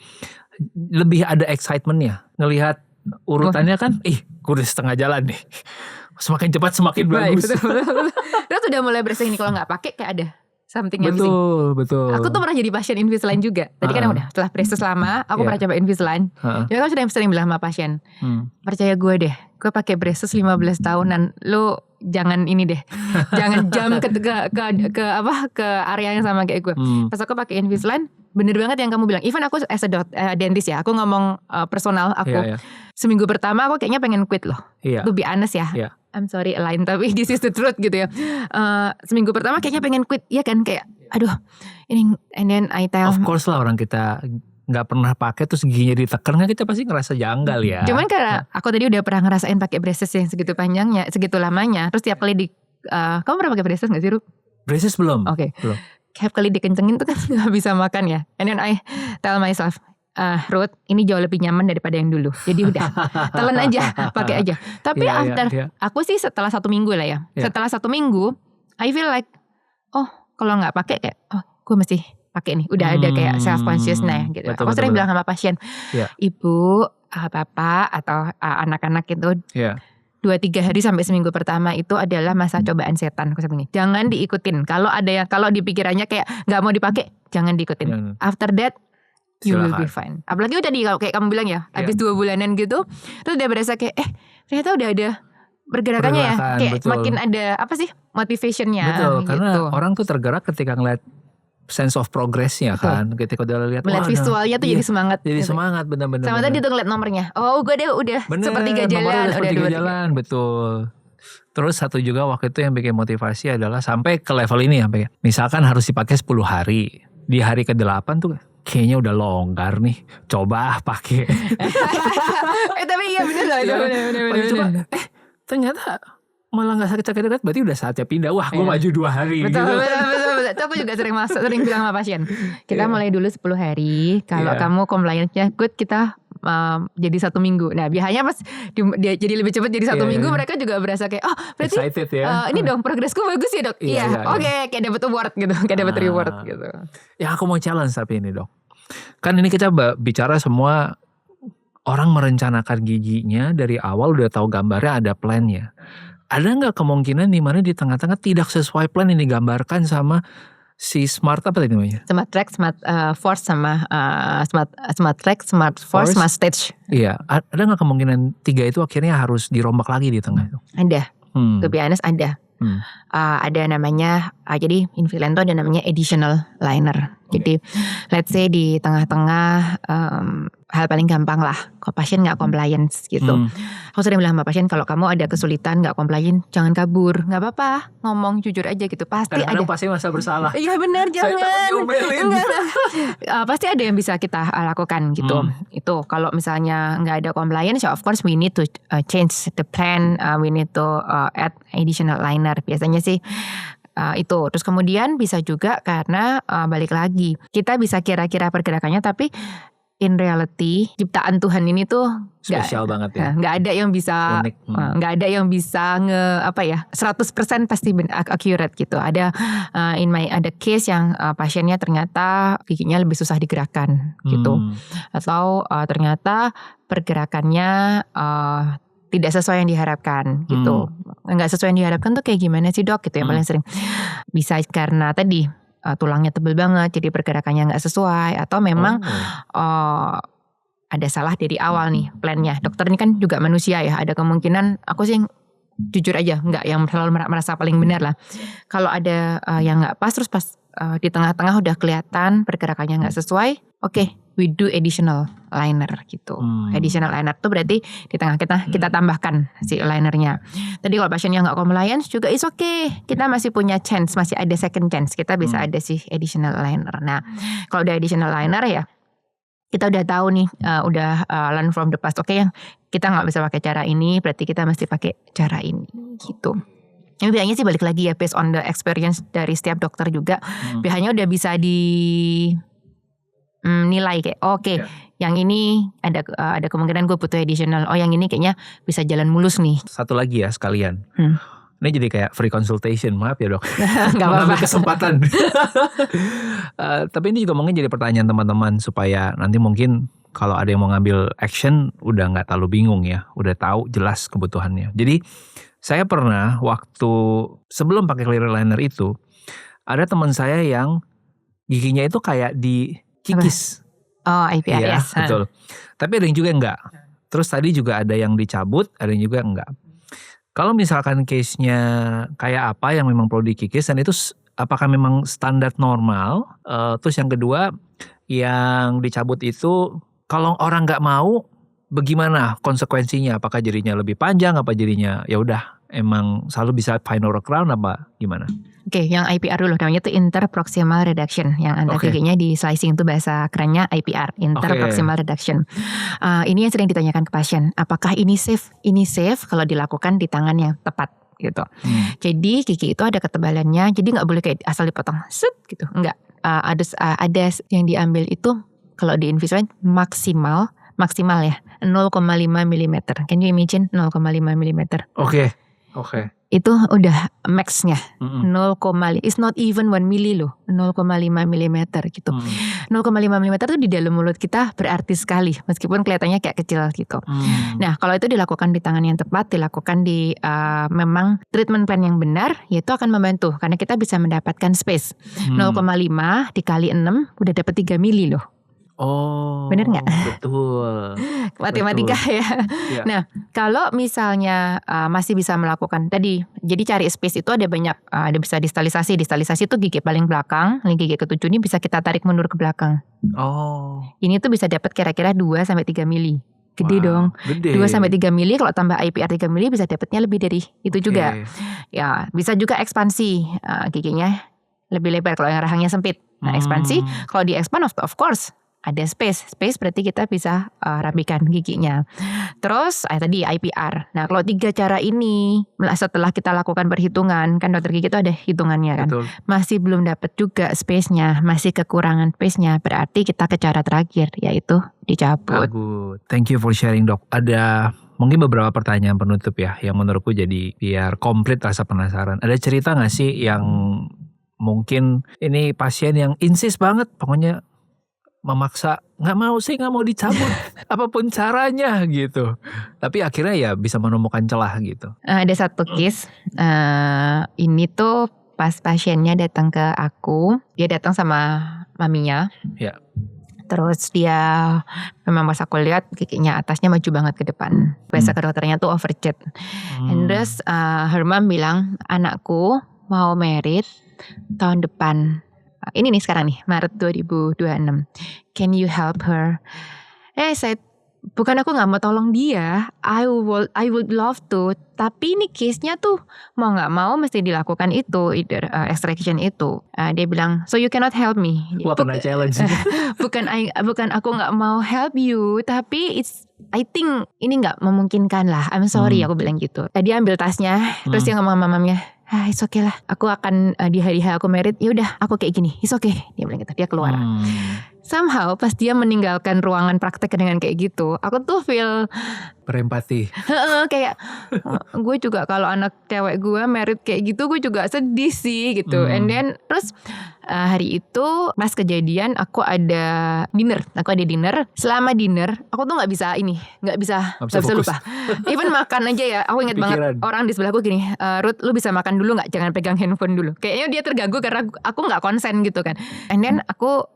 lebih ada excitementnya. Ngelihat urutannya kan, gue udah setengah jalan nih. Semakin cepat semakin bagus. Betul. Terus udah mulai berasa ini kalau nggak pakai kayak ada something yang missing. Betul. Aku tuh pernah jadi pasien Invisalign juga. Tadi kan udah setelah braces lama, aku pernah coba Invisalign. Jadi aku sering bilang sama pasien, percaya gue deh, gue pakai braces 15 tahunan, lu jangan ini deh, jangan jam ke area yang sama kayak gue. Pas aku pakai Invisalign, bener banget yang kamu bilang. Even aku as a dentist ya, aku ngomong personal aku. Seminggu pertama aku kayaknya pengen quit loh. To be honest ya. I'm sorry Align, tapi this is the truth gitu ya. Seminggu pertama kayaknya pengen quit, ya kan, kayak aduh ini, and then I tell. Of course lah, orang kita nggak pernah pakai terus giginya ditekan kan kita pasti ngerasa janggal ya. Cuman karena aku tadi udah pernah ngerasain pakai braces yang segitu panjangnya, segitu lamanya. Terus tiap kali kamu pernah pakai braces nggak sih, Rup? Braces belum. Oke. Tiap kali dikencengin tuh kan nggak bisa makan ya. And then I tell myself, Ruth, ini jauh lebih nyaman daripada yang dulu. Jadi udah, telan aja, pakai aja. Tapi aku sih setelah 1 minggu lah ya. Setelah 1 minggu, I feel like, kalau nggak pakai kayak, gue mesti pakai nih. Udah ada kayak self consciousness gitu. Aku sering bilang sama pasien, ibu, bapak atau anak-anak itu, 2-3 hari sampai seminggu pertama itu adalah masa cobaan setan. Aku bilang, jangan diikutin. Kalau di pikirannya kayak nggak mau dipakai, jangan diikutin. After that, you will be fine. Apalagi tadi kalau kayak kamu bilang ya, habis 2 bulanan gitu, terus udah berasa kayak ternyata udah ada pergerakannya ya, kayak makin ada apa sih motivationnya. Betul, gitu. karena orang tuh tergerak ketika ngeliat sense of progressnya kan, ketika udah lihat visualnya tuh jadi semangat. Jadi semangat, benar-benar. Sama tadi tuh ngeliat nomornya, gue udah sepertiga jalan, udah 2 jalan, betul. Terus satu juga waktu itu yang bikin motivasi adalah sampai ke level ini ya, misalkan harus dipakai 10 hari, di hari ke-8 tuh kayaknya udah longgar nih, coba pakai. Tapi iya bener lah, bener. Ternyata malah nggak sakit-sakit, berarti udah saatnya pindah. Wah, gue maju 2 hari. Betul. Itu aku juga sering bilang sama pasien. Kita mulai dulu 10 hari. Kalau kamu compliance-nya good, kita jadi 1 minggu. Nah biasanya pas dia jadi lebih cepat jadi 1 minggu, mereka juga berasa kayak berarti excited ya. Ini dong progresku bagus ya dok. Oke, kayak dapat award gitu, kayak dapat reward gitu. Ya aku mau challenge tapi ini dok, kan ini kita bicara semua orang merencanakan giginya dari awal, udah tahu gambarnya, ada plannya. Ada nggak kemungkinan di mana di tengah-tengah tidak sesuai plan yang digambarkan sama si Smart apa tadi namanya? Smart Track, Smart Force sama Smart Track, Smart Force, Smart Stage. Iya, ada nggak kemungkinan 3 itu akhirnya harus dirombak lagi di tengah itu? Ada, to be honest ada. Ada namanya, jadi Invisalign itu ada namanya additional liner. Jadi let's say di tengah-tengah hal paling gampang lah, kalau pasien nggak compliance gitu. Aku sering bilang sama pasien, kalau kamu ada kesulitan nggak compliant, jangan kabur, nggak apa-apa, ngomong jujur aja gitu. Pasti kadang-kadang ada. pasti merasa bersalah. Iya benar, jangan. Enggak. Pasti ada yang bisa kita lakukan gitu. Itu kalau misalnya nggak ada compliance, ya of course we need to change the plan, we need to add additional liner. Biasanya sih itu. Terus kemudian bisa juga karena balik lagi, kita bisa kira-kira pergerakannya, tapi in reality ciptaan Tuhan ini tuh spesial banget ya. Nggak ada yang bisa unik. Nggak ada yang bisa 100% pasti accurate gitu. Ada ada case yang pasiennya ternyata giginya lebih susah digerakkan gitu. Atau ternyata pergerakannya tidak sesuai yang diharapkan gitu. Nggak sesuai yang diharapkan tuh kayak gimana sih dok gitu yang paling sering. Bisa karena tadi tulangnya tebel banget jadi pergerakannya nggak sesuai, atau memang ada salah dari awal nih plannya. Dokter ini kan juga manusia ya, ada kemungkinan, aku sih jujur aja nggak yang selalu merasa paling benar lah. Kalau ada yang nggak pas, terus pas di tengah-tengah udah kelihatan pergerakannya nggak sesuai, oke, we do additional liner gitu. Additional liner tuh berarti di tengah kita tambahkan si linernya. Tadi kalau pasiennya nggak compliance juga is okay, kita masih punya chance, masih ada second chance, kita bisa ada si additional liner. Nah kalau udah additional liner ya kita udah tahu nih, udah learn from the past. Oke, yang kita nggak bisa pakai cara ini, berarti kita mesti pakai cara ini gitu. Ini biasanya sih balik lagi ya, based on the experience dari setiap dokter juga. Biasanya udah bisa nilai kayak yang ini ada kemungkinan gue butuh additional. Oh yang ini kayaknya bisa jalan mulus nih. Satu lagi ya sekalian. Ini jadi kayak free consultation, maaf ya dok. Gak apa-apa. Kesempatan. Tapi ini juga mungkin jadi pertanyaan teman-teman supaya nanti mungkin kalau ada yang mau ngambil action udah nggak terlalu bingung ya, udah tahu jelas kebutuhannya. Jadi saya pernah waktu sebelum pakai clear aligner itu ada teman saya yang giginya itu kayak dikikis. Oh IPR ya, yes. Betul. Tapi ada yang juga enggak. Terus tadi juga ada yang dicabut, ada yang juga enggak. Kalau misalkan case-nya kayak apa yang memang perlu dikikis, dan itu apakah memang standar normal? Terus yang kedua, yang dicabut itu kalau orang nggak mau, bagaimana konsekuensinya? Apakah jadinya lebih panjang? Apa jadinya ya udah emang selalu bisa final crown apa gimana? Oke, yang IPR dulu namanya itu interproximal reduction. Yang anda giginya di slicing itu bahasa kerennya IPR, interproximal reduction. Ini yang sering ditanyakan ke pasien, apakah ini safe? Ini safe kalau dilakukan di tangan yang tepat gitu. Jadi gigi itu ada ketebalannya, jadi nggak boleh kayak asal dipotong, set gitu. Enggak. Ada yang diambil itu kalau di Invisalign maksimal ya 0,5 mm. Can you imagine 0,5 mm? Oke. Itu udah max-nya. 0, it's not even 1 mili loh. 0,5 mm gitu. 0,5 mm itu di dalam mulut kita berarti sekali, meskipun kelihatannya kayak kecil gitu. Nah kalau itu dilakukan di tangan yang tepat, dilakukan di memang treatment plan yang benar, ya itu akan membantu. Karena kita bisa mendapatkan space. 0,5 dikali 6 udah dapat 3 mili loh. Oh, bener nggak? Betul. Matematika ya. Nah, kalau misalnya masih bisa melakukan tadi, jadi cari space itu ada banyak, ada bisa distalisasi. Distalisasi itu gigi paling belakang, gigi ketujuh ini bisa kita tarik mundur ke belakang. Oh. Ini tuh bisa dapat kira-kira 2-3 mili. Gede dong. Gede. 2-3 mili, kalau tambah IPR 3 mili bisa dapatnya lebih dari itu juga. Ya, bisa juga ekspansi giginya lebih lebar kalau yang rahangnya sempit. Nah, ekspansi, kalau di expand of course ada space berarti kita bisa rapikan giginya. Terus tadi IPR. Nah kalau 3 cara ini setelah kita lakukan perhitungan, kan dokter gigi itu ada hitungannya kan. Betul. Masih belum dapat juga space-nya, masih kekurangan space-nya, berarti kita ke cara terakhir yaitu dicabut. Good. Thank you for sharing, Dok. Ada mungkin beberapa pertanyaan penutup ya yang menurutku jadi biar komplit rasa penasaran. Ada cerita gak sih yang mungkin ini pasien yang insist banget, pokoknya memaksa, nggak mau dicabut apapun caranya gitu, tapi akhirnya ya bisa menemukan celah gitu. Ada satu case, ini tuh pas pasiennya datang ke aku, dia datang sama maminya. Ya. Terus dia memang pas aku lihat giginya atasnya maju banget ke depan. Biasa ke dokternya tuh overjet. And terus her mom bilang, anakku mau married tahun depan. Ini nih sekarang nih, Maret 2026. Can you help her? Saya bukan aku gak mau tolong dia. I would love to. Tapi ini case-nya tuh mau gak mau mesti dilakukan itu, either extraction itu. Dia bilang, so you cannot help me. Wah, kena challenge. bukan aku gak mau help you, tapi I think ini gak memungkinkan lah. I'm sorry, aku bilang gitu. Dia ambil tasnya, terus dia ngomong sama mamanya, it's okay lah. Aku akan di hari aku married, ya udah aku kayak gini. It's okay. Dia bilang gitu. Dia keluar. Somehow pas dia meninggalkan ruangan praktek dengan kayak gitu, aku tuh feel berempati. Kayak gue juga kalau anak cewek gue married kayak gitu, gue juga sedih sih gitu. And then terus hari itu pas kejadian aku ada dinner. Selama dinner aku tuh nggak bisa lupa. Even makan aja ya, aku ingat banget orang di sebelahku gini, Ruth, lu bisa makan dulu nggak? Jangan pegang handphone dulu. Kayaknya dia terganggu karena aku nggak konsen gitu kan. And then aku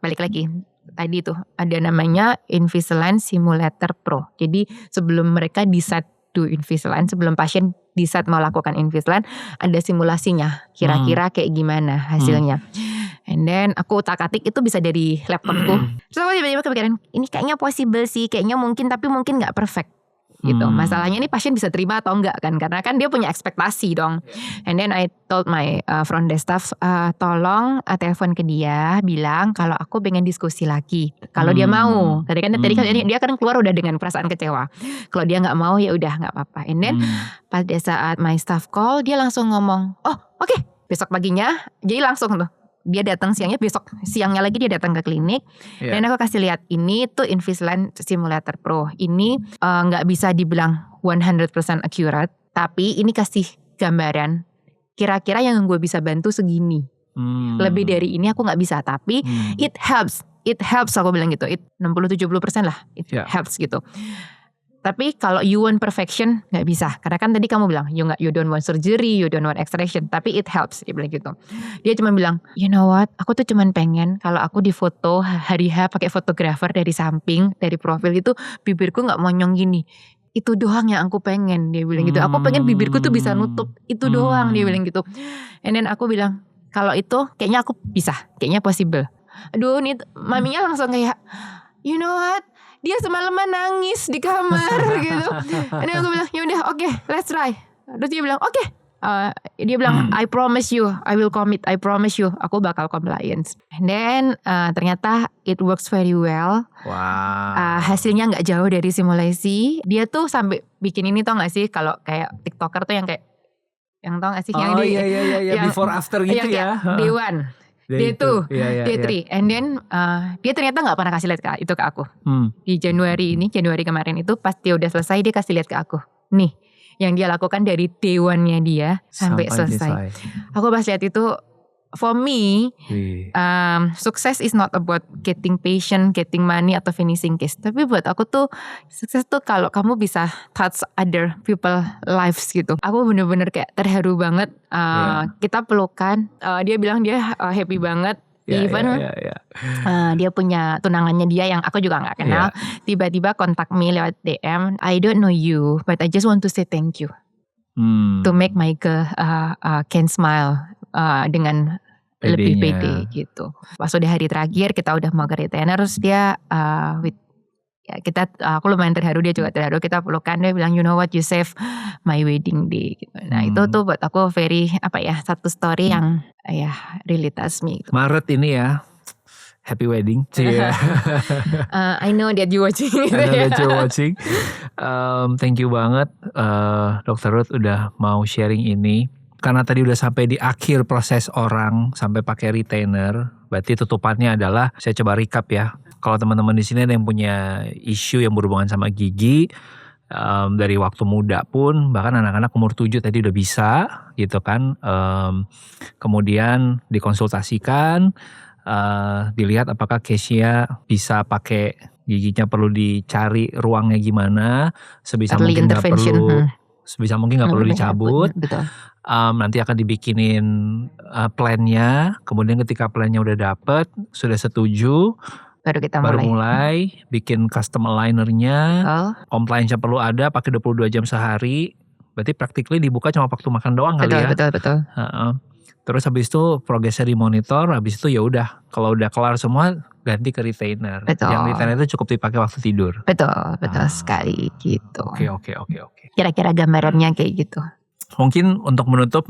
balik lagi. Tadi tuh ada namanya Invisalign Simulator Pro. Jadi sebelum mereka decide do Invisalign, sebelum pasien decide mau lakukan Invisalign, ada simulasinya. Kira-kira kayak gimana hasilnya. And then aku utak-atik itu bisa dari laptopku. Terus aku tiba-tiba kepikiran, ini kayaknya possible sih, kayaknya mungkin, tapi mungkin gak perfect gitu. Masalahnya ini pasien bisa terima atau enggak kan, karena kan dia punya ekspektasi dong. And then I told my front desk staff, tolong telepon ke dia, bilang kalau aku pengen diskusi lagi. Kalau dia mau, tadi kan dia kan keluar udah dengan perasaan kecewa. Kalau dia nggak mau ya udah nggak apa-apa. And then pada saat my staff call, dia langsung ngomong, oh oke, besok paginya, jadi langsung tuh. Dia datang siangnya lagi dia datang ke klinik. Dan aku kasih lihat, ini tuh Invisalign Simulator Pro. Ini gak bisa dibilang 100% accurate, tapi ini kasih gambaran kira-kira yang gue bisa bantu segini. Lebih dari ini aku gak bisa, tapi it helps aku bilang gitu. 60-70% lah, it helps gitu. Tapi kalau you want perfection gak bisa. Karena kan tadi kamu bilang you don't want surgery, you don't want extraction, tapi it helps, dia bilang gitu. Dia cuma bilang, you know what, aku tuh cuma pengen kalau aku di foto hari H pakai fotografer dari samping, dari profil itu bibirku gak monyong gini. Itu doang yang aku pengen, dia bilang gitu. Aku pengen bibirku tuh bisa nutup, itu doang, dia bilang gitu. And then aku bilang, kalau itu kayaknya aku bisa, kayaknya possible. Aduh, nih maminya langsung kayak, you know what, dia semalaman nangis di kamar gitu. Ini aku bilang, yaudah oke, let's try. Terus dia bilang, oke. Dia bilang, I promise you, I will commit, I promise you, aku bakal compliance. And then ternyata it works very well. Wow. Hasilnya gak jauh dari simulasi. Dia tuh sampai bikin ini, tau gak sih, kalau kayak TikToker tuh yang kayak, yang tau gak sih, yang di yang before after gitu ya. Day one. Day 2, Day 3, and then dia ternyata gak pernah kasih lihat itu ke aku. Di Januari kemarin itu pas dia udah selesai, dia kasih lihat ke aku. Nih, yang dia lakukan dari day 1-nya dia sampai selesai. Aku pas lihat itu, for me, sukses is not about getting patient, getting money atau finishing case. Tapi buat aku tuh sukses tuh kalau kamu bisa touch other people lives gitu. Aku bener-bener kayak terharu banget. Kita pelukan. Dia bilang dia happy banget. Dia punya tunangannya dia yang aku juga nggak kenal. Tiba-tiba kontak me lewat DM. I don't know you, but I just want to say thank you to make my girl can smile. Dengan lebih pede gitu. Pas udah hari terakhir kita udah mau ke retainer, terus dia aku lumayan terharu, dia juga terharu, kita pelukan, dia bilang you know what, you save my wedding day gitu. Nah itu tuh buat aku very satu story yang really touch me gitu. Maret ini ya, happy wedding. Cia. I know that you watching. I know that you're watching. Thank you banget Dr. Ruth udah mau sharing ini. Karena tadi udah sampai di akhir proses orang sampai pakai retainer, berarti tutupannya adalah saya coba recap ya. Kalau teman-teman di sini ada yang punya isu yang berhubungan sama gigi dari waktu muda pun, bahkan anak-anak umur 7 tadi udah bisa gitu kan. Kemudian dikonsultasikan, dilihat apakah case-nya bisa pakai giginya, perlu dicari ruangnya gimana, sebisa Early mungkin nggak intervention. perlu. Sebisa mungkin nggak perlu dicabut. Betul. Nanti akan dibikinin plan-nya. Kemudian ketika plan-nya udah dapet, sudah setuju, Baru kita mulai bikin custom aligner-nya. Betul. Compliance-nya perlu ada, pakai 22 jam sehari. Berarti practically dibuka cuma waktu makan doang kali ya. Betul. Terus habis itu progresnya dimonitor. Habis itu ya udah, kalau udah kelar semua ganti ke retainer. Betul. Yang retainer itu cukup dipakai waktu tidur. Betul sekali gitu. Oke. Kira-kira gambarannya kayak gitu. Mungkin untuk menutup,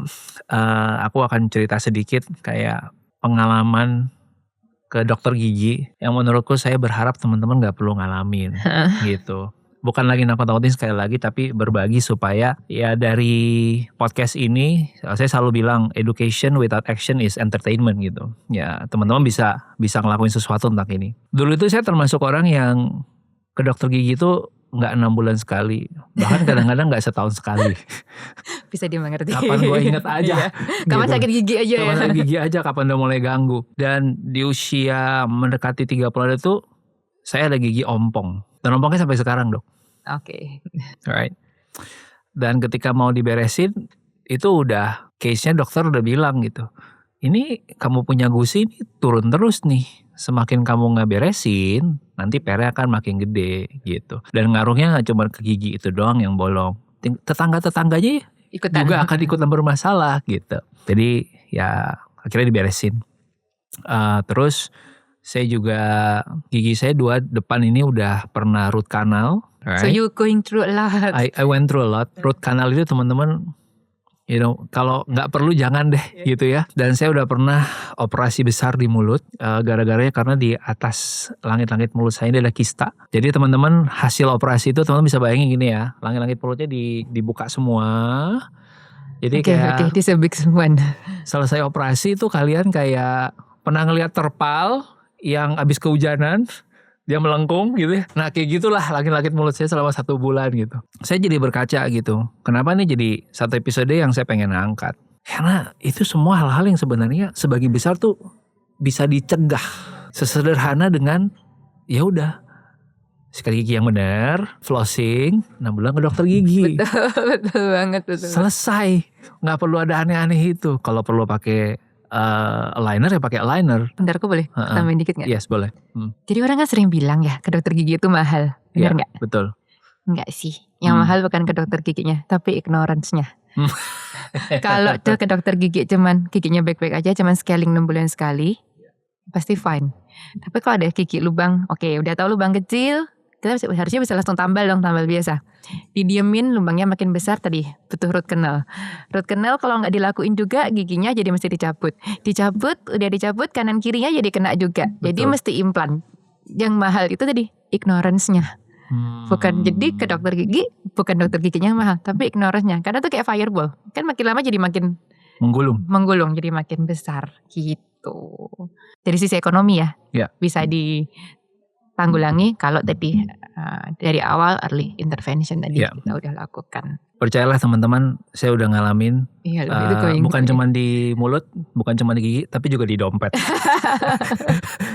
aku akan cerita sedikit kayak pengalaman ke dokter gigi yang menurutku saya berharap teman-teman gak perlu ngalamin gitu. Bukan lagi nakut-nakutin sekali lagi, tapi berbagi supaya ya dari podcast ini saya selalu bilang education without action is entertainment gitu. Ya teman-teman bisa ngelakuin sesuatu tentang ini. Dulu itu saya termasuk orang yang ke dokter gigi itu nggak 6 bulan sekali, bahkan kadang-kadang nggak setahun sekali. Bisa dimengerti. Kapan gue inget aja. Kapan sakit gigi aja ya. Kapan sakit gigi aja, kapan udah mulai ganggu. Dan di usia mendekati 30 itu saya ada gigi ompong. Dan ompongnya sampai sekarang dok. Oke. Right. Dan ketika mau diberesin itu udah case-nya dokter udah bilang gitu. Ini kamu punya gusi ini turun terus nih. Semakin kamu nggak beresin, nanti PR akan makin gede gitu. Dan ngaruhnya nggak cuma ke gigi itu doang yang bolong. Tetangga-tetangganya juga akan ikutan bermasalah gitu. Jadi ya akhirnya diberesin. Terus saya juga gigi saya 2 depan ini udah pernah root canal. Right? So you going through a lot. I went through a lot. Root canal itu teman-teman, kalau nggak perlu jangan deh gitu ya. Dan saya udah pernah operasi besar di mulut, gara-garanya karena di atas langit-langit mulut saya ini ada kista. Jadi teman-teman hasil operasi itu teman-teman bisa bayangin gini ya, langit-langit mulutnya dibuka semua. Jadi kayak this a big one. Selesai operasi itu kalian kayak pernah ngelihat terpal yang abis kehujanan, dia melengkung gitu ya. Nah kayak gitulah langit-langit mulut saya selama 1 bulan gitu. Saya jadi berkaca gitu. Kenapa nih jadi satu episode yang saya pengen angkat. Karena itu semua hal-hal yang sebenarnya sebagian besar tuh bisa dicegah. Sesederhana dengan ya udah sikat gigi yang benar, flossing, 6 bulan ke dokter gigi. Betul banget. Selesai. Gak perlu ada aneh-aneh itu. Kalau perlu pakai aligner ya pakai aligner. Bentar, aku boleh tambahin dikit gak? Yes boleh. Jadi orang kan sering bilang ya ke dokter gigi itu mahal, benar gak? Betul. Enggak sih, yang mahal bukan ke dokter giginya, tapi ignorance-nya. Kalau tuh ke dokter gigi cuman giginya baik-baik aja, cuman scaling 6 bulan sekali, pasti fine. Tapi kalau ada gigi lubang, oke, udah tahu lubang kecil, kita harusnya bisa langsung tambal biasa. Didiemin lubangnya makin besar tadi, butuh root canal. Root canal kalau nggak dilakuin juga giginya jadi mesti dicabut. Udah dicabut kanan kirinya jadi kena juga. Betul. Jadi mesti implan. Yang mahal itu tadi ignorance-nya. Bukan jadi ke dokter gigi, bukan dokter giginya yang mahal, tapi ignorance-nya. Karena tuh kayak fireball, kan makin lama jadi makin menggulung jadi makin besar gitu. Dari sisi ekonomi ya. Bisa ditanggulangi kalau tadi dari awal early intervention tadi kita udah lakukan. Percayalah teman-teman, saya udah ngalamin. Bukan cuma di mulut, bukan cuma di gigi, tapi juga di dompet.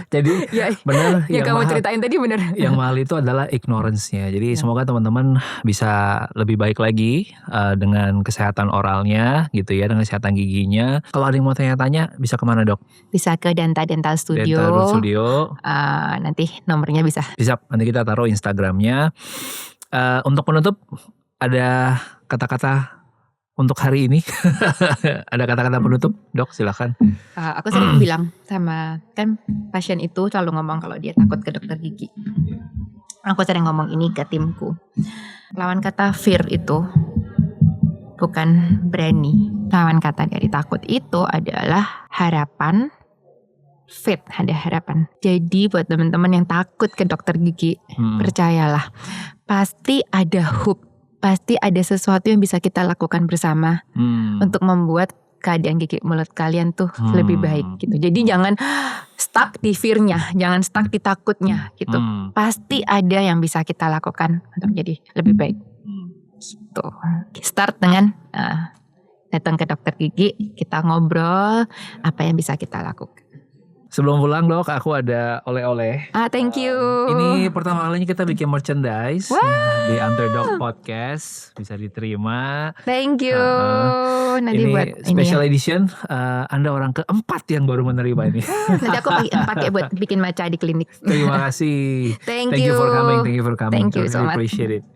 Jadi benar yang kamu ceritain tadi benar. Yang mahal itu adalah ignorance-nya. Jadi semoga teman-teman bisa lebih baik lagi dengan kesehatan oralnya gitu ya, dengan kesehatan giginya. Kalau ada yang mau tanya-tanya bisa kemana dok? Bisa ke Danta Dental Studio. Nanti nomornya bisa. Nanti kita taruh Instagramnya. Untuk penutup ada kata-kata untuk hari ini. Ada kata-kata penutup dok, silakan. Aku sering bilang sama kan pasien itu selalu ngomong kalau dia takut ke dokter gigi. Aku sering ngomong ini ke timku. Lawan kata fear itu bukan berani. Lawan kata dari takut itu adalah harapan faith, ada harapan. Jadi buat teman-teman yang takut ke dokter gigi, percayalah, pasti ada hope, pasti ada sesuatu yang bisa kita lakukan bersama untuk membuat keadaan gigi mulut kalian tuh lebih baik gitu. Jadi jangan stuck di fear-nya, jangan stuck di takutnya gitu. Pasti ada yang bisa kita lakukan untuk jadi lebih baik. Tuh, start dengan datang ke dokter gigi, kita ngobrol apa yang bisa kita lakukan. Sebelum pulang dok, aku ada oleh-oleh. Thank you. Ini pertama kalinya kita bikin merchandise di Underdog Podcast, bisa diterima. Thank you. Nanti ini buat special ini ya. edition. Anda orang keempat yang baru menerima ini. Nanti aku pakai buat bikin maca di klinik. Terima kasih. Thank you you. for coming. Thank you for coming. Thank you so I really much. appreciate it.